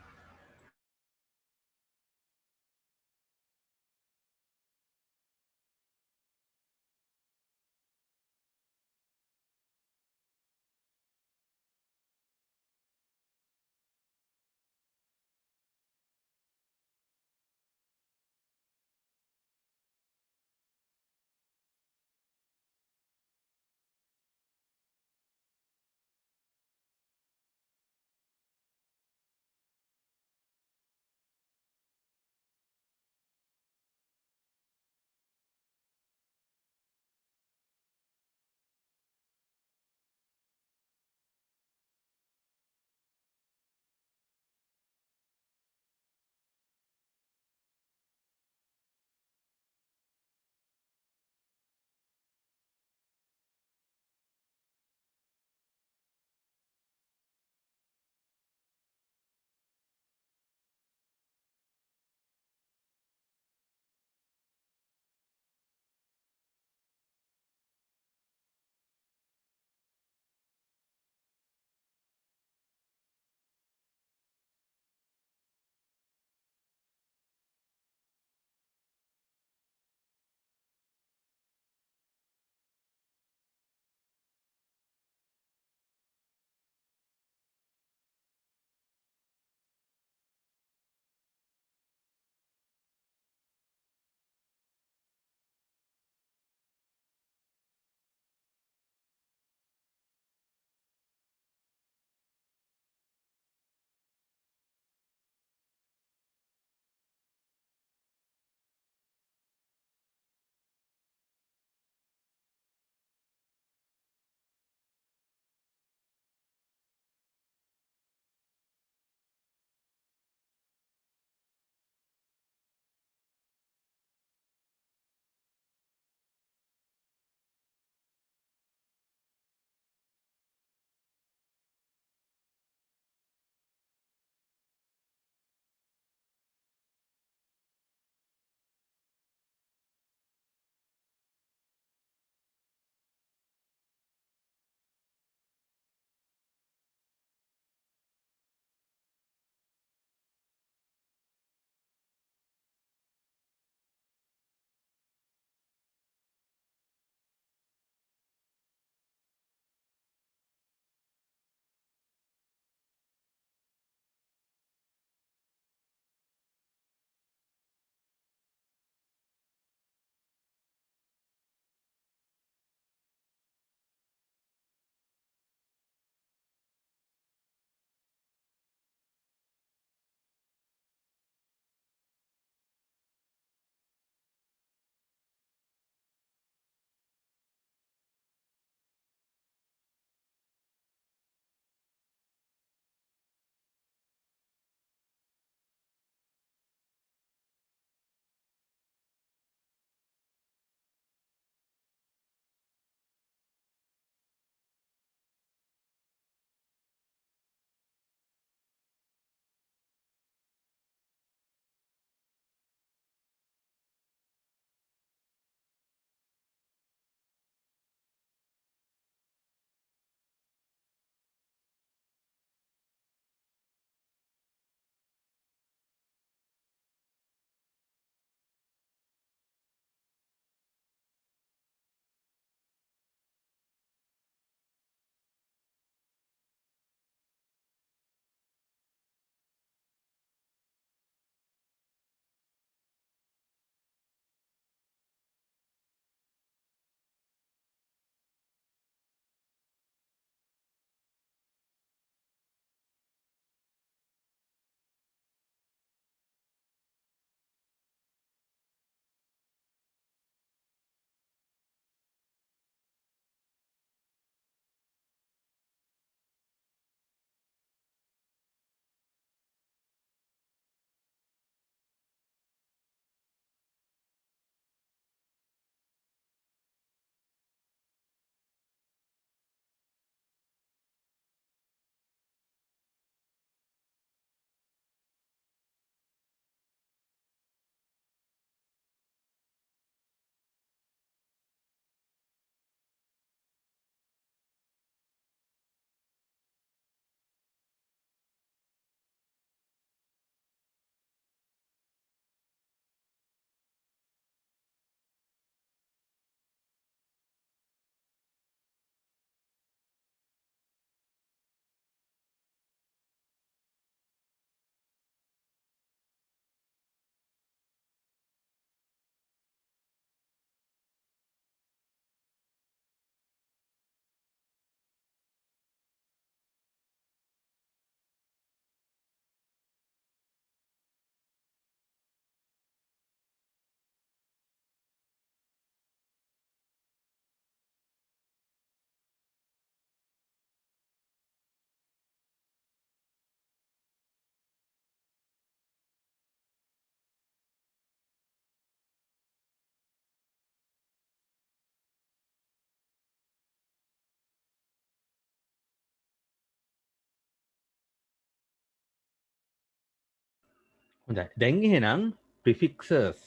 හොඳයි. දැන් එහෙනම් prefixes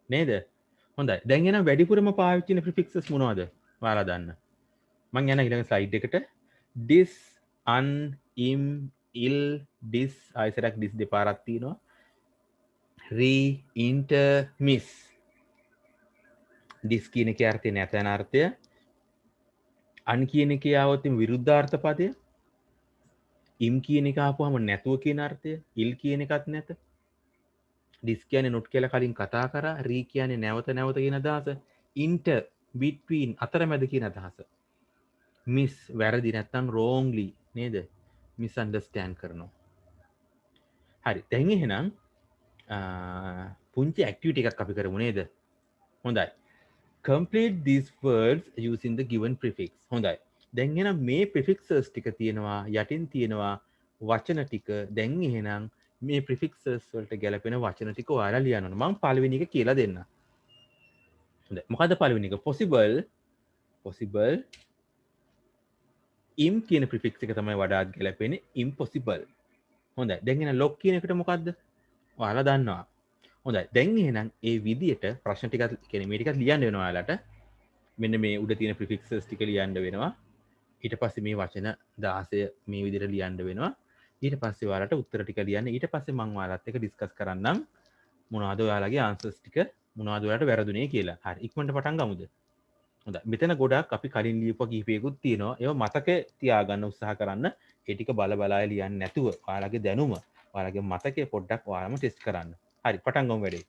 නේද? හොඳයි. දැන් එහෙනම් වැඩිපුරම පාවිච්චි වෙන prefixes මොනවද? ඔයාලා දන්න. මං යන ඊළඟ ස්ලයිඩ් එකට dis an im il dis ආයිසරක් dis දෙපාරක් තියෙනවා. re inter miss dis කියන එකේ අර්ථය නැතන අර්ථය. an කියන එකේ આવොත් විරුද්ධාර්ථ පදය. im කියන එක ආපුවම නැතුව කියන අර්ථය. il කියන එකත් නැත. dis කියන්නේ not කියලා කලින් කතා කරා. re කියන්නේ නැවත නැවත කියන අදහස. inter between අතරමැද කියන අදහස. මිස් වැරදි නැත්තම් wrongly නේද? misunderstand කරනවා. හරි. දැන් එහෙනම් පුංචි ඇක්ටිවිටි එකක් අපි කරමු නේද? හොඳයි. Complete these words using the given prefix. හොඳයි. දැන් එහෙනම් මේ prefixes ටික තියෙනවා යටින් තියෙනවා වචන ටික. දැන් එහෙනම් මේ prefixes වලට ගැලපෙන වචන ටික ඔයාලා ලියන්න ඕන. මම පළවෙනි එක කියලා දෙන්න. හොඳයි. මොකද්ද පළවෙනි එක? possible im කියන prefix එක තමයි වඩාත් ගැලපෙන්නේ impossible. හොඳයි. දැන් එහෙනම් log කියන එකට මොකද්ද? ඔයාලා දන්නවා. හොඳයි. දැන් එහෙනම් ඒ විදියට ප්‍රශ්න ටිකක් කියන්නේ මේ ටිකක් ලියන්න වෙනවා ඔයාලට. මෙන්න මේ උඩ තියෙන prefixes ටික ලියන්න වෙනවා. ඊට පස්සේ මේ වචන 16 මේ විදිහට ලියන්න වෙනවා. ඊට පස්සේ ඔයාලට උත්තර ටික ලියන්න. ඊට පස්සේ මම ඔයාලත් එක්ක ඩිස්කස් කරන්නම් මොනවද ඔයාලගේ ආන්සර්ස් ටික මොනවද ඔයාලට වැරදුනේ කියලා. හරි. ඉක්මනට පටන් ගමුද? හොඳයි. මෙතන ගොඩක් අපි කලින් ලියපුවා කිහිපයකුත් තියෙනවා. ඒවා මතකේ තියාගන්න උත්සාහ කරන්න. ඒ ටික බල බලා ලියන්නේ නැතුව ඔයාලගේ දැනුම, ඔයාලගේ මතකය පොඩ්ඩක් ඔයාලම ටෙස්ට් කරන්න. හරි. පටන් ගමු වැඩේ.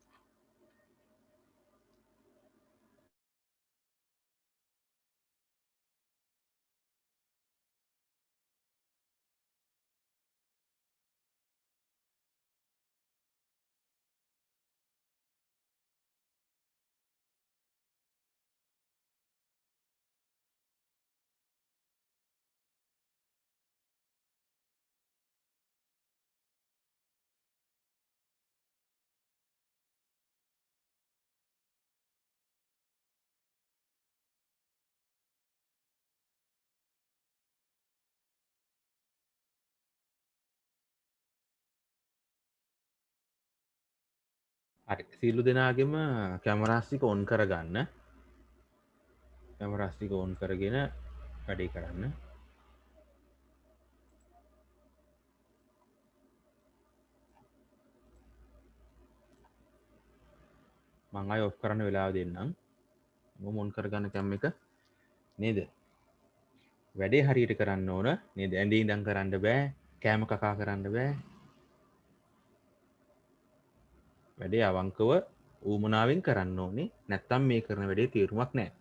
හරි. සියලු දෙනාගේම කැමරාස් ටික ඔන් කරගන්න. කැමරාස් ටික ඔන් කරගෙන වැඩේ කරන්න. මං ආයෙ ඔෆ් කරන්න වෙලාව දෙන්නම්. මම ඔන් කරගන්න කැම් එක නේද? වැඩේ හරියට කරන්න ඕන නේද? ඇඳේ ඉඳන් කරන්න බෑ. කෑම කකා කරන්න බෑ. වැඩේ අවංකව ඌමනාවෙන් කරන්න ඕනේ. නැත්තම් මේ කරන වැඩේ තේරුමක් නැහැ.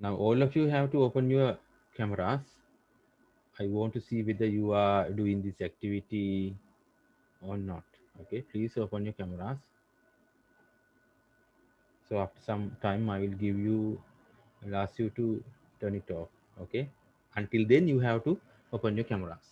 Now all of you have to open your cameras. I want to see whether you are doing this activity or not. Okay, please open your cameras. So after some time I will give you, I'll ask you to turn it off. Okay, until then you have to open your cameras.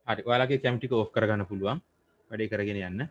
හරි ඔයාලගේ කැම් ටික off කරගන්න පුළුවන් වැඩේ කරගෙන යන්න.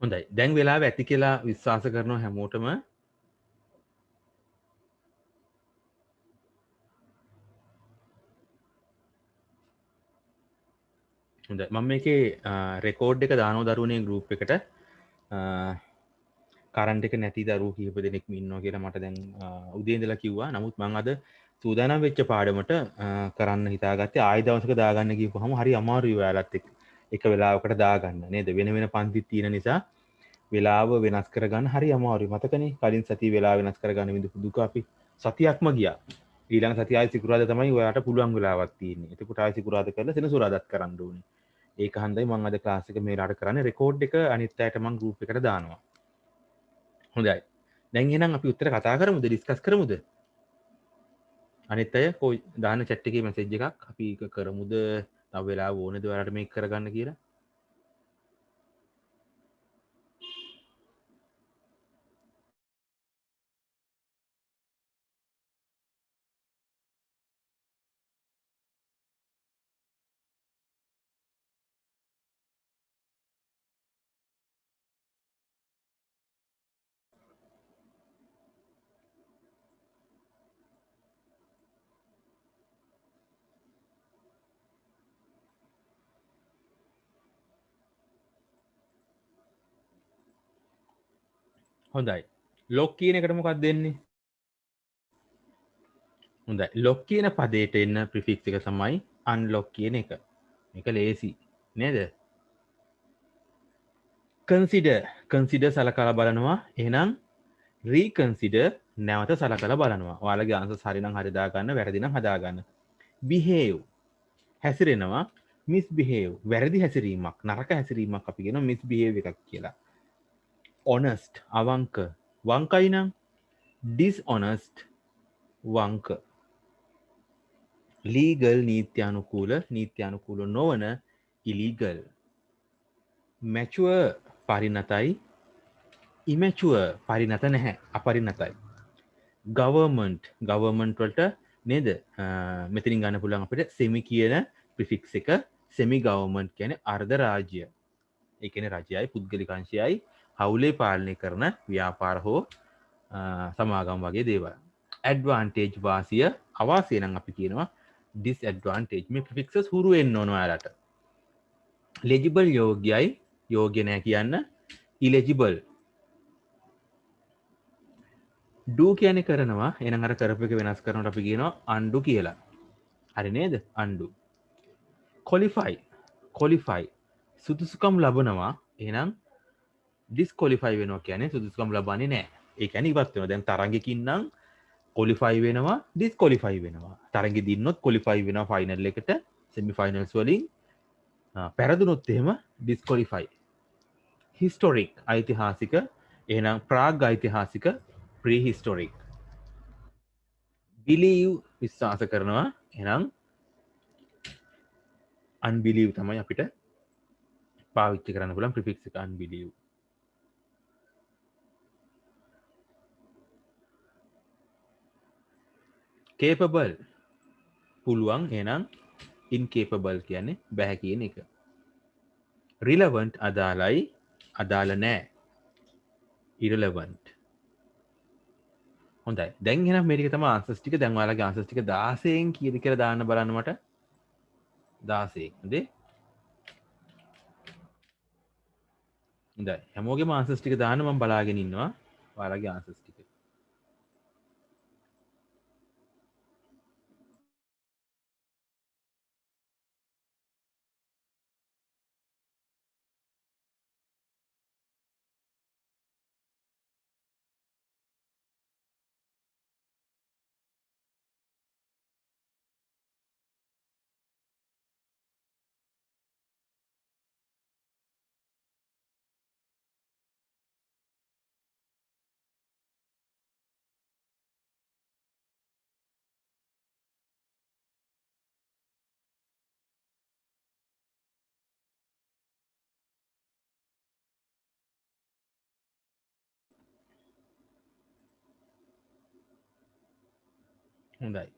හොඳයි දැන් වෙලාව ඇති කියලා විශ්වාස කරනවා හැමෝටම. හොඳයි මම මේකේ රෙකෝඩ් එක දානවා දරුවනේ ගෲප් එකට. කරන්ට් එක නැති දරුවෝ කීප දෙනෙක් ඉන්නවා කියලා මට දැන් උදේ ඉඳලා කිව්වා. නමුත් මම අද සූදානම් වෙච්ච පාඩමට කරන්න හිතාගත්තේ ආයෙ දවසක දාගන්න කියපුවාම හරි අමාරුයි ඔයාලත් එක්ක. එක වෙලාවකට දාගන්න නේද? වෙන වෙන පන්තිත් තියෙන නිසා වෙලාව වෙනස් කරගන්න හරි අමාරුයි. මතකනේ කලින් සතිය වෙලාව වෙනස් කරගන්න විඳපු දුක අපි සතියක්ම ගියා. ඊළඟ සතිය ආයෙ සිකුරාදා තමයි ඔයාලට පුළුවන් වෙලාවක් තියෙන්නේ. එතකොට ආයෙ සිකුරාදා කරලා සෙනසුරාදාත් කරන්න ඕනේ. ඒක හන්දයි මම අද ක්ලාස් එක මේලාට කරන්නේ. රෙකෝඩ් එක අනිත් අයට මම ගෲප් එකට දානවා. හොඳයි දැන් එහෙනම් අපි උත්තර කතා කරමුද ඩිස්කස් කරමුද අනිත් අය කොයි දාන chat එකේ මැසේජ් එකක් අපි ඒක කරමුද තව වෙලාව ඕනේද ඔයාලට මේක කරගන්න කියලා හොඳයි ලොක් කියන එකට මොකක්ද දෙන්නේ හොඳයි ලොක් කියන පදයට එන්න ප්‍රිෆික්ස් එක තමයි අන්ලොක් කියන එක මේක ලේසි නේද කන්සිඩර් සලකලා බලනවා එහෙනම් රීකන්සිඩර් නැවත සලකලා බලනවා ඔයාලගේ ආන්සර්ස් හරි නම් හරි දාගන්න වැරදි නම් හදාගන්න behave හැසිරෙනවා මිස්බිහේව් වැරදි හැසිරීමක් නරක හැසිරීමක් අපි කියන මිස්බිහේව් එකක් කියලා honest අවංක වංකයි නම් dishonest වංක legal නීත්‍යානුකූල නොවන illegal mature පරිණතයි immature පරිණත නැහැ අපරිණතයි government වලට නේද මෙතනින් ගන්න පුළුවන් අපිට semi කියන prefix එක semi government කියන්නේ අර්ධ රාජ්‍ය ඒ කියන්නේ රජයයි පුද්ගලික අංශයයි හවුලේ පාලනය කරන ව්‍යාපාර හෝ සමාගම් වගේ දේවල්. ඇඩ්වාන්ටේජ් වාසිය අවාසිය නම් අපි කියනවා ඩිස්ඇඩ්වාන්ටේජ්. මේ ප්‍රිෆික්සස් හුරු වෙන්න ඕන ඔයාලට. ලෙජිබල් යෝග්‍යයි යෝග්‍ය නැහැ කියන්න ඉලෙජිබල්. ඩූ කියන්නේ කරනවා එහෙනම් අර කරපු එක වෙනස් කරනකොට අපි කියනවා අන්ඩු කියලා. හරි නේද? අන්ඩු. කොලිෆයි සුදුසුකම් ලබනවා එහෙනම් ඩිස්කොලිෆයි වෙනවා කියන්නේ සුදුසුකම් ලබන්නේ නැහැ. ඒ කියන්නේ ඉවත් වෙනවා. දැන් තරංගකින් නම් කොලිෆයි වෙනවා ඩිස්කොලිෆයි වෙනවා. තරංගෙ දින්නොත් කොලිෆයි වෙනවා ෆයිනල් එකට සෙමි ෆයිනල්ස් වලින්. පැරදුනොත් එහෙම ඩිස්කොලිෆයි. හිස්ටොරික් ඓතිහාසික එහෙනම් ප්‍රාග් ඓතිහාසික ප්‍රීහිස්ටොරික්. බිලීව් විශ්වාස කරනවා එහෙනම් අන්බිලීව් තමයි අපිට පාවිච්චි කරන්න පුළුවන් ප්‍රිෆික්ස් එක අන්බිලීව්. කේපබල් පුළුවන් එහෙනම් ඉන්කේපබල් කියන්නේ බැහැ කියන එක. රිලවන්ට් අදාළයි අදාළ නෑ ඉරලවන්ට්. හොඳයි දැන් එහෙනම් මේක තමයි ආන්සර්ස් ටික. දැන් ඔයාලගේ ආන්සර්ස් ටික 16න් කීයද කියලා දාන්න බලන්න මට. 16 හොඳේ. හොඳයි හැමෝගේම ආන්සර්ස් ටික දාන්න මම බලාගෙන ඉන්නවා ඔයාලගේ ආන්සර්ස් ටික. හොඳයි.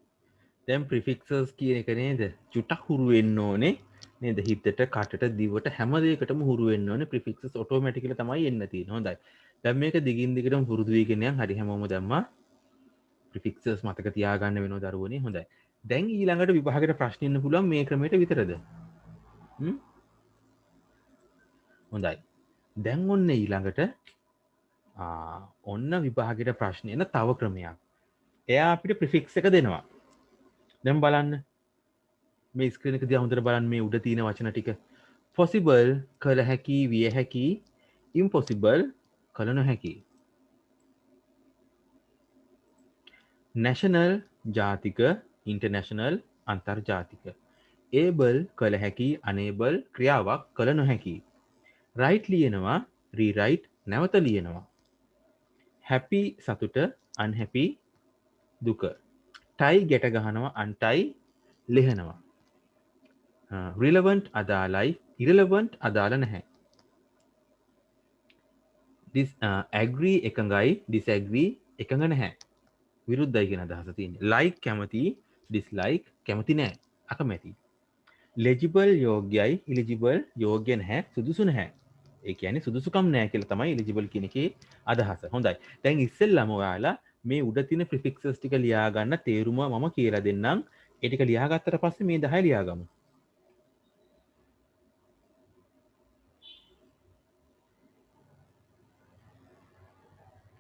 දැන් ප්‍රිෆික්සර්ස් කියන එක නේද? චුට්ටක් හුරු වෙන්න ඕනේ. නේද? හිතට, කටට, දිවට හැම දෙයකටම හුරු වෙන්න ඕනේ. ප්‍රිෆික්සස් ඔටෝමැටිකලි තමයි එන්න තියෙන්නේ. හොඳයි. දැන් මේක දිගින් දිගටම පුරුදු වෙගෙන යන් හරි හැමෝම දැම්මා. ප්‍රිෆික්සර්ස් මතක තියාගන්න වෙනවා දරුවනේ. හොඳයි. දැන් ඊළඟට විභාගයට ප්‍රශ්න ඉන්න පුළුවන් මේ ක්‍රමයට විතරද? හොඳයි. දැන් ඔන්න ඊළඟට ඔන්න විභාගයට ප්‍රශ්න එන තව ක්‍රමයක්. එයා අපිට ප්‍රිෆික්ස් එක දෙනවා. දැන් බලන්න මේ ස්ක්‍රීන් එක දිහා හොඳට බලන්න මේ උඩ තියෙන වචන ටික. possible කළ හැකි විය හැකි impossible කළ නොහැකි. national ජාතික international අන්තර්ජාතික. able කළ හැකි unable ක්‍රියාවක් කළ නොහැකි. right ලියනවා rewrite නැවත ලියනවා. happy සතුට unhappy දුක. tie ගැට ගහනවා untie ලිහනවා. relevant අදාළයි irrelevant අදාළ නැහැ. agree එකඟයි disagree එකඟ නැහැ. විරුද්ධයි කියන අදහස තියෙන්නේ. like කැමති dislike කැමති නැහැ. අකමැති. legible යෝග්‍යයි illegible යෝග්‍ය නැහැ සුදුසු නැහැ. ඒ කියන්නේ සුදුසුකම් නැහැ කියලා තමයි illegible කියන එකේ අදහස. හොඳයි. දැන් ඉස්සෙල්ලාම ඔයාලා මේ උඩ තියෙන prefixes ටික ලියා ගන්න තේරුම මම කියලා දෙන්නම්. ඒ ටික ලියාගත්තට පස්සේ මේ 10 ලියාගමු.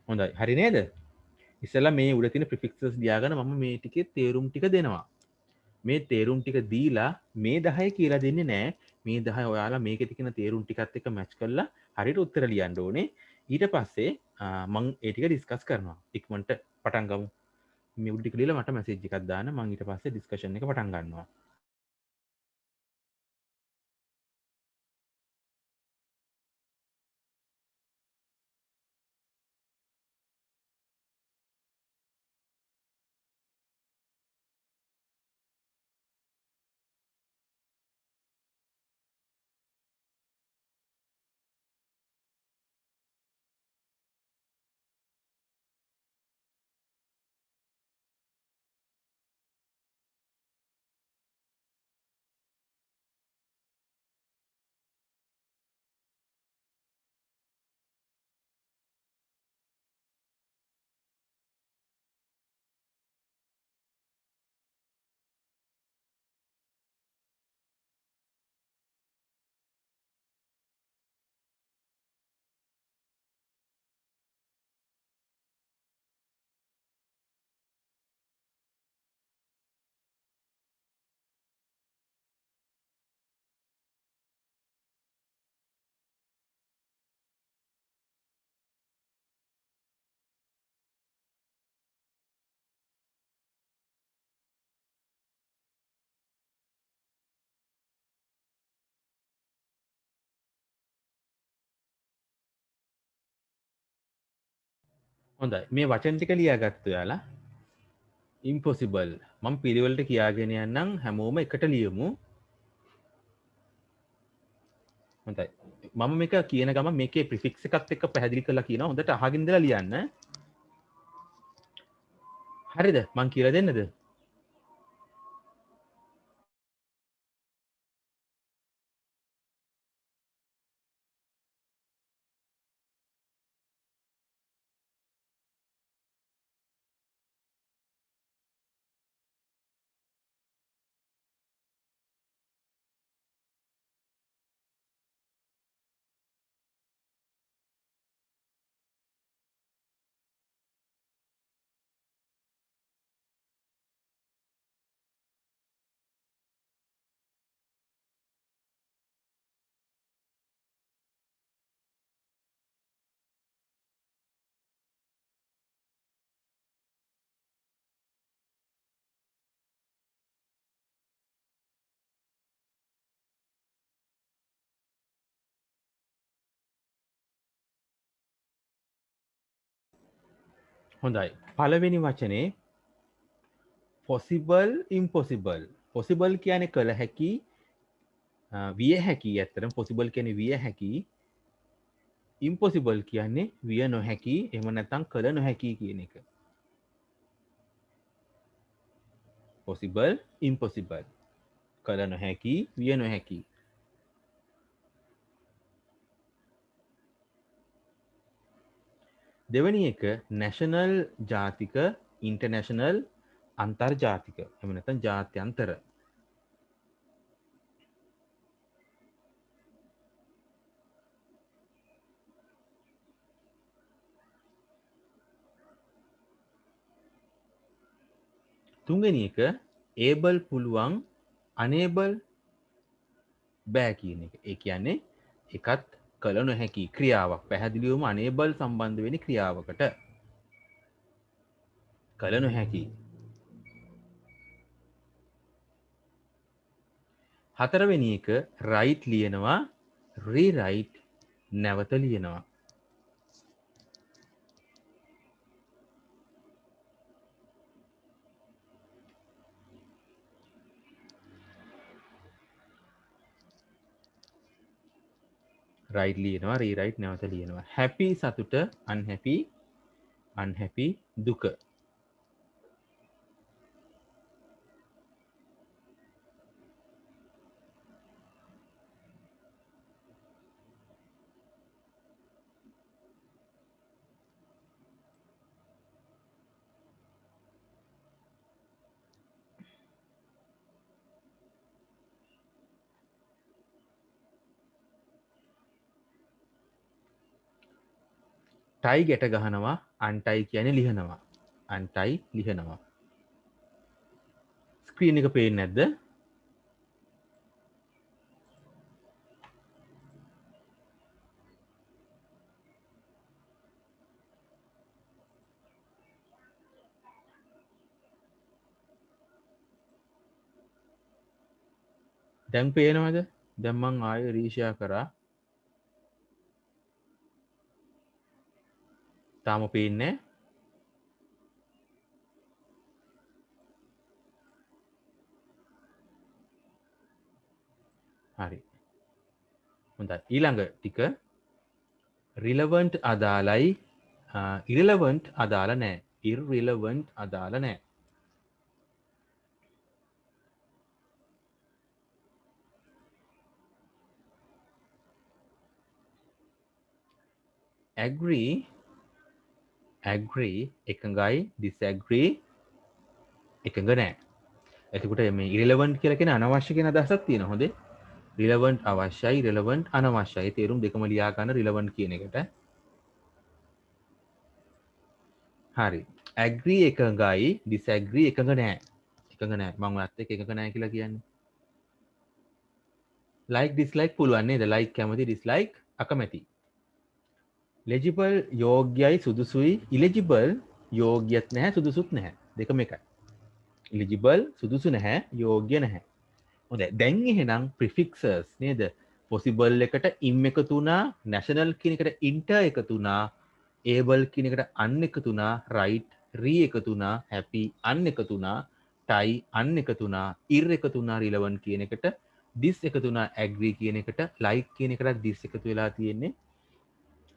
හොඳයි. හරි නේද? ඉස්සෙල්ලා මේ උඩ තියෙන prefixes ලියාගෙන මම මේ ටිකේ තේරුම් ටික දෙනවා. මේ තේරුම් ටික දීලා මේ 10 කියලා දෙන්නේ නැහැ. මේ 10 ඔයාලා මේකේ තියෙන තේරුම් ටිකත් එක්ක මැච් කරලා හරියට උත්තර ලියන්න ඕනේ. ඊට පස්සේ මම ඒ ටික ඩිස්කස් කරනවා. ඉක්මනට පටන් ගමු. මේ උඩ ටික ලියලා මට මැසේජ් එකක් දාන්න. මම ඊට පස්සේ ඩිස්කෂන් එක පටන් ගන්නවා. හොඳයි මේ වචන ටික ලියාගත්තු යාලා impossible මම පිළිවෙලට කියාගෙන යන්නම් හැමෝම එකට ලියමු හොඳයි මම මේක කියන ගමන් මේකේ ප්‍රිෆික්ස් එකත් එක්ක පැහැදිලි කරලා කියනවා හොඳට අහගෙන ඉඳලා ලියන්න හරිද මං කියලා දෙන්නද හොඳයි පළවෙනි වචනේ possible impossible possible කියන්නේ කළ හැකි විය හැකි ඇත්තටම possible කියන්නේ විය හැකි impossible කියන්නේ විය නොහැකි එහෙම නැත්නම් කළ නොහැකි කියන එක possible impossible කළ නොහැකි විය නොහැකි දෙවැනි එක national ජාතික international අන්තර්ජාතික එහෙම නැත්නම් ජාත්‍යන්තර තුන්වෙනි එක able පුළුවන් unable බෑ කියන එක. ඒ කියන්නේ එකත් කළ නොහැකි ක්‍රියාවක්. පැහැදිලිවම unable සම්බන්ධ වෙන්නේ ක්‍රියාවකට. කළ නොහැකි. හතරවෙනි එක write ලියනවා rewrite නැවත ලියනවා. write ලියනවා rewrite නැවත ලියනවා. happy සතුට unhappy unhappy දුක. ටයි ගැට ගහනවා අන්ටයි කියන්නේ ලිහනවා. අන්ටයි ලිහනවා. ස්ක්‍රීන් එක පේන්නේ නැද්ද? දැන් පේනවද? දැන් මං ආයෙ රීෂෙයා කරා. තාම පේන්නේ හරි. හොඳයි. ඊළඟ ටික relevant අදාළයි irrelevant අදාළ නැහැ. irrelevant අදාළ නැහැ. agree agree එකඟයි disagree එකඟ නැහැ. එතකොට මේ irrelevant කියලා කියන අනවශ්‍ය කියන අදහසක් තියෙනවා. හොඳේ. relevant අවශ්‍යයි relevant අනවශ්‍යයි. තේරුම් දෙකම ලියා ගන්න relevant කියන එකට. හරි. agree එකඟයි disagree එකඟ නැහැ. එකඟ නැහැ. මම ඔයත් එක්ක එකඟ නැහැ කියලා කියන්නේ. like dislike පුළුවන් නේද? like කැමති dislike අකමැති. legible යෝග්‍යයි සුදුසුයි illegible යෝග්‍යත් නැහැ සුදුසුත් නැහැ. දෙකම එකයි. illegible සුදුසු නැහැ යෝග්‍ය නැහැ. හොඳයි. දැන් එහෙනම් prefixes නේද? possible එකට im එකතු වුණා national කියන එකට inter එකතු වුණා ඒබල් කියන එකට අන්න එකතු වුණා, රයිට් රී එකතු වුණා, හැපි අන්න එකතු වුණා, ටයි අන්න එකතු වුණා, ඉර් එකතු වුණා රිලවන්ට් කියන එකට, දිස් එකතු වුණා ඇග්‍රී කියන එකට, ලයික් කියන එකට දිස් එකතු වෙලා තියෙන්නේ,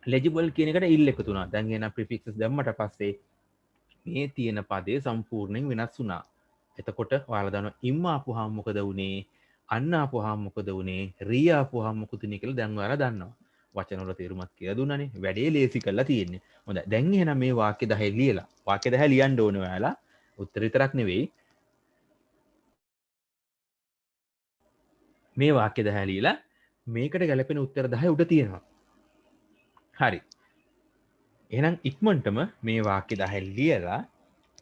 ලෙජිබල් කියන එකට ඉල් එකතු වුණා. දැන් එහෙනම් ප්‍රිෆික්සස් දැම්මට පස්සේ මේ තියෙන පදේ සම්පූර්ණයෙන් වෙනස් වුණා. එතකොට ඔයාලා දන්නවා ඉම් ආපුවාම මොකද වුනේ? අන්න ආපුවාම මොකද වුනේ? රී ආපුවාම මොකද උනේ කියලා දැන් ඔයාලා දන්නවා. වචන වල තේරුමක් කියලා දුන්නානේ. වැඩේ ලේසි කරලා තියෙන්නේ. හොඳයි. දැන් එහෙනම් මේ වාක්‍ය 10 ලියලා. වාක්‍ය 10 ලියන්න ඕනේ ඔයාලා. උත්තර විතරක් නෙවෙයි. මේ වාක්‍ය 10 ලියලා මේකට ගැලපෙන උත්තර 10 උඩ තියෙනවා. හරි. එහෙනම් ඉක්මනටම මේ වාක්‍ය 10 ලියලා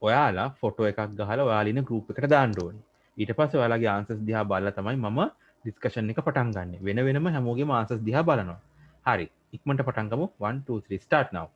ඔයාලා ෆොටෝ එකක් ගහලා ඔයාලා ඉන්න ගෲප් එකට දාන්න ඕනේ. ඊට පස්සේ ඔයාලගේ ආන්සර්ස් දිහා බලලා තමයි මම ඩිස්කෂන් එක පටන් ගන්නෙ. වෙන වෙනම හැමෝගෙම ආන්සර්ස් දිහා බලනවා. හරි. ඉක්මනට පටන් ගමු. 1 2 3 start now.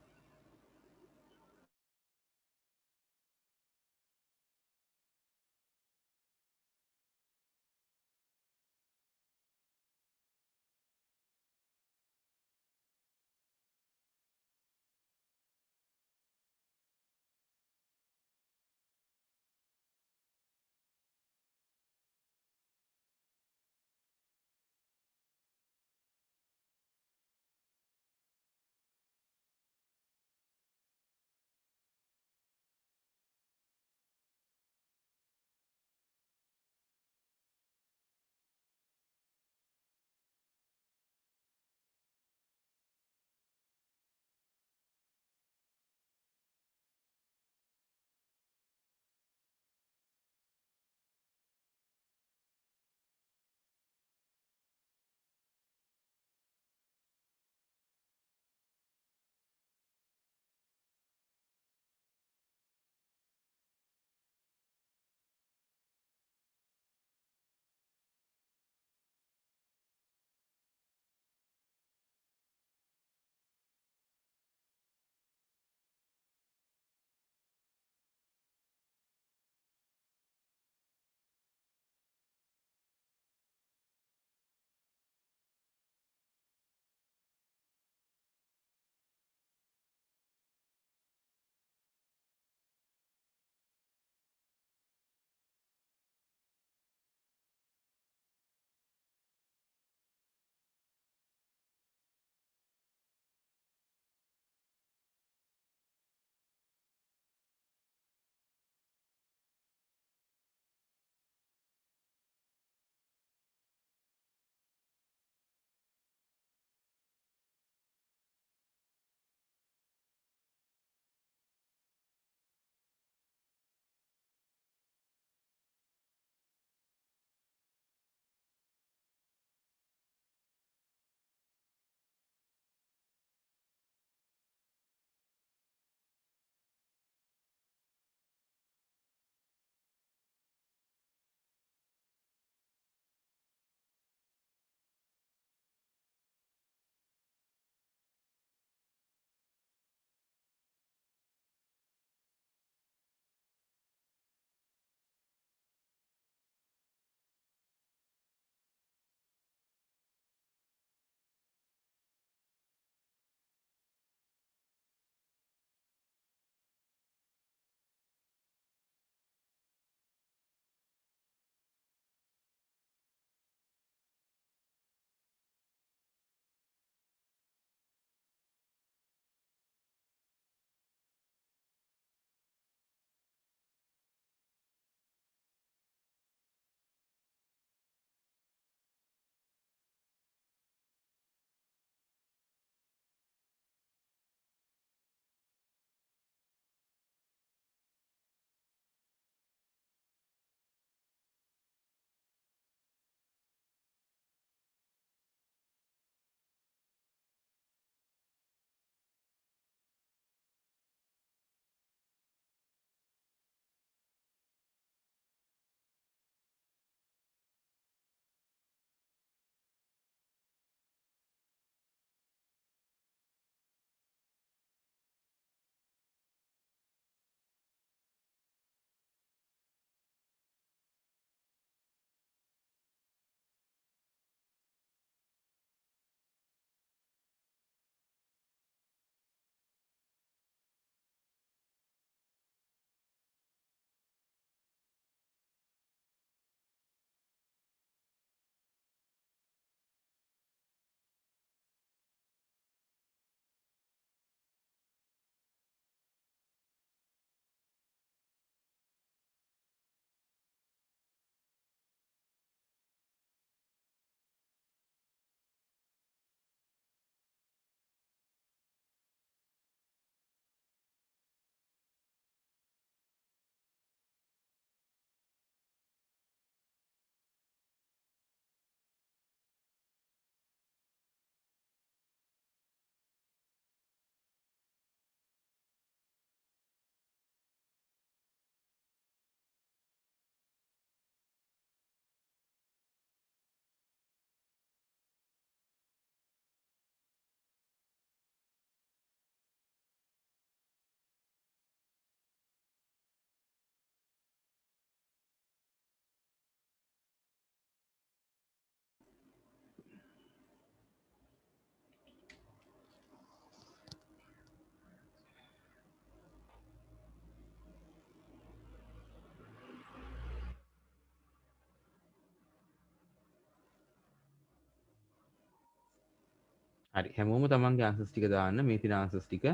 හරි හැමෝම තමන්ගේ ආන්සර්ස් ටික දාන්න මේ තියෙන ආන්සර්ස් ටික.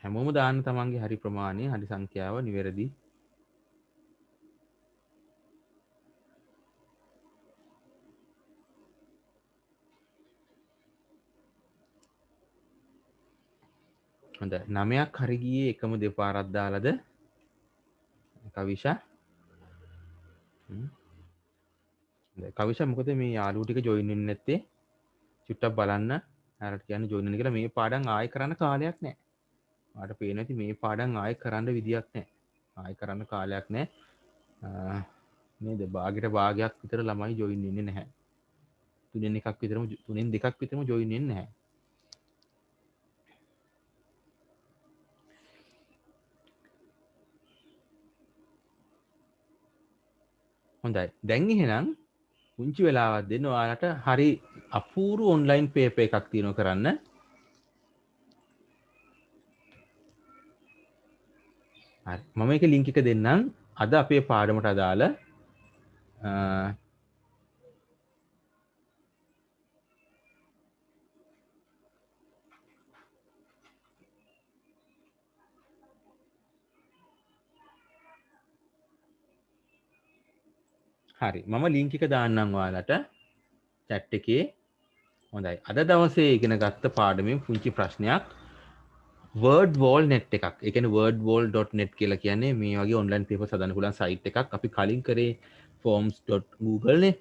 හැමෝම දාන්න තමන්ගේ හරි ප්‍රමාණය හරි සංඛ්‍යාව නිවැරදි. හොඳයි 9ක් හරි ගියේ එකම දෙපාරක් දාලාද කවිෂා? කවිෂා මොකද මේ යාළුවෝ ටික ජොයින් වෙන්නේ නැත්තේ? චුට්ටක් බලන්න. අරට කියන්නේ ජොයින් වෙන්න කියලා මේ පාඩම් ආයෙ කරන්න කාලයක් නැහැ. ඔයාලට පේනවා ඇති මේ පාඩම් ආයෙ කරන්න විදියක් නැහැ. ආයෙ කරන්න කාලයක් නැහැ. නේද? භාගයට භාගයක් විතර ළමයි ජොයින් වෙන්නේ නැහැ. තුනෙන් දෙකක් විතරම ජොයින් වෙන්නේ නැහැ. හොඳයි. දැන් එහෙනම් පුංචි වෙලාවක් දෙන්න ඔයාලට හරි අපූර්ව ඔන්ලයින් පේපර් එකක් තියෙනවා කරන්න. හරි. මම ඒකේ ලින්ක් එක දෙන්නම්. අද අපේ පාඩමට අදාළ හරි. මම ලින්ක් එක දාන්නම් ඔයාලට chat එකේ. හොඳයි. අද දවසේ ඉගෙන ගත්ත පාඩමෙන් පුංචි ප්‍රශ්නයක්. word wall net එකක්. ඒ කියන්නේ wordwall.net කියලා කියන්නේ මේ වගේ ඔන්ලයින් පේපර්ස් හදන්න පුළුවන් සයිට් එකක්. අපි කලින් කරේ forms.google නේ.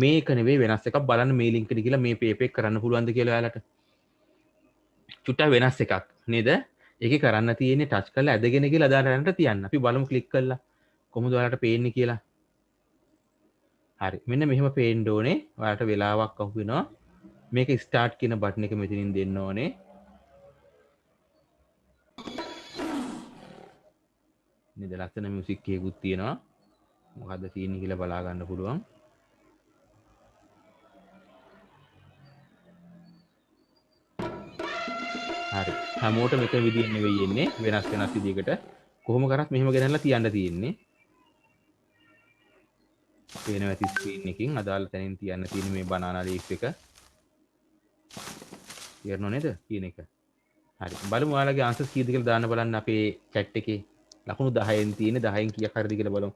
මේක නෙවෙයි වෙනස් එකක්. බලන්න මේ ලින්ක් එකට ගිහලා මේ පේපර් එක කරන්න පුළුවන්ද කියලා ඔයාලට. චුට්ටක් වෙනස් එකක් නේද? ඒකේ කරන්න තියෙන්නේ ටච් කරලා ඇදගෙන ගිහලා අදාළට තියන්න. අපි බලමු ක්ලික් කරලා කොහොමද ඔයාලට පේන්නේ කියලා. හරි. මෙන්න මෙහෙම පේන්න ඕනේ. ඔයාලට වෙලාවක් අහු වෙනවා. මේක ස්ටාර්ට් කියන බටන් එක මෙතනින් දෙන්න ඕනේ. නේද? ලස්සන මියුසික් එකකුත් තියෙනවා. මොකද්ද තියෙන්නේ කියලා බලා ගන්න පුළුවන්. හරි. හැමෝටම එක විදිහෙන් නෙවෙයි එන්නේ. වෙනස් වෙනස් විදිහකට. කොහොම කරත් මෙහෙම ගෙනල්ලා තියන්න තියෙන්නේ. පේනවා ඇති ස්ක්‍රීන් එකකින් අදාළ තැනින් තියන්න තියෙන මේ බනානා ලීෆ් එක. තේරෙනව නේද? කියන එක. හරි. බලමු ඔයාලගේ ආන්සර්ස් කීයද කියලා දාන්න බලන්න අපේ chat එකේ. ලකුණු 10න් තියෙන 10න් කීයක් හරිද කියලා බලමු.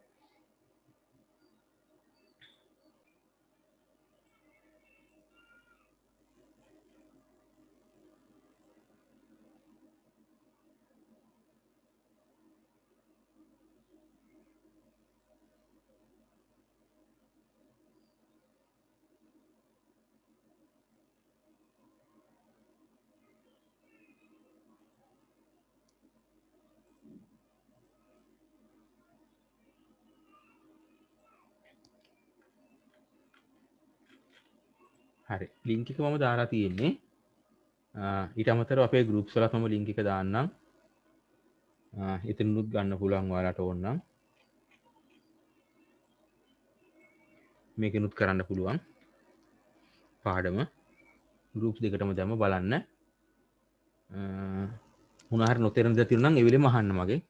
හරි. ලින්ක් එක මම දාලා තියෙන්නේ. ඊට අමතරව අපේ groups වලත් මම ලින්ක් එක දාන්නම්. එතනිනුත් ගන්න පුළුවන් ඔයාලට ඕන නම්. මේකෙනුත් කරන්න පුළුවන්. පාඩම groups දෙකටම දැම්ම බලන්න. මොනවා හරි නොතේරෙන දේ තියෙනවා නම් ඒ වෙලෙම අහන්න මගෙන්.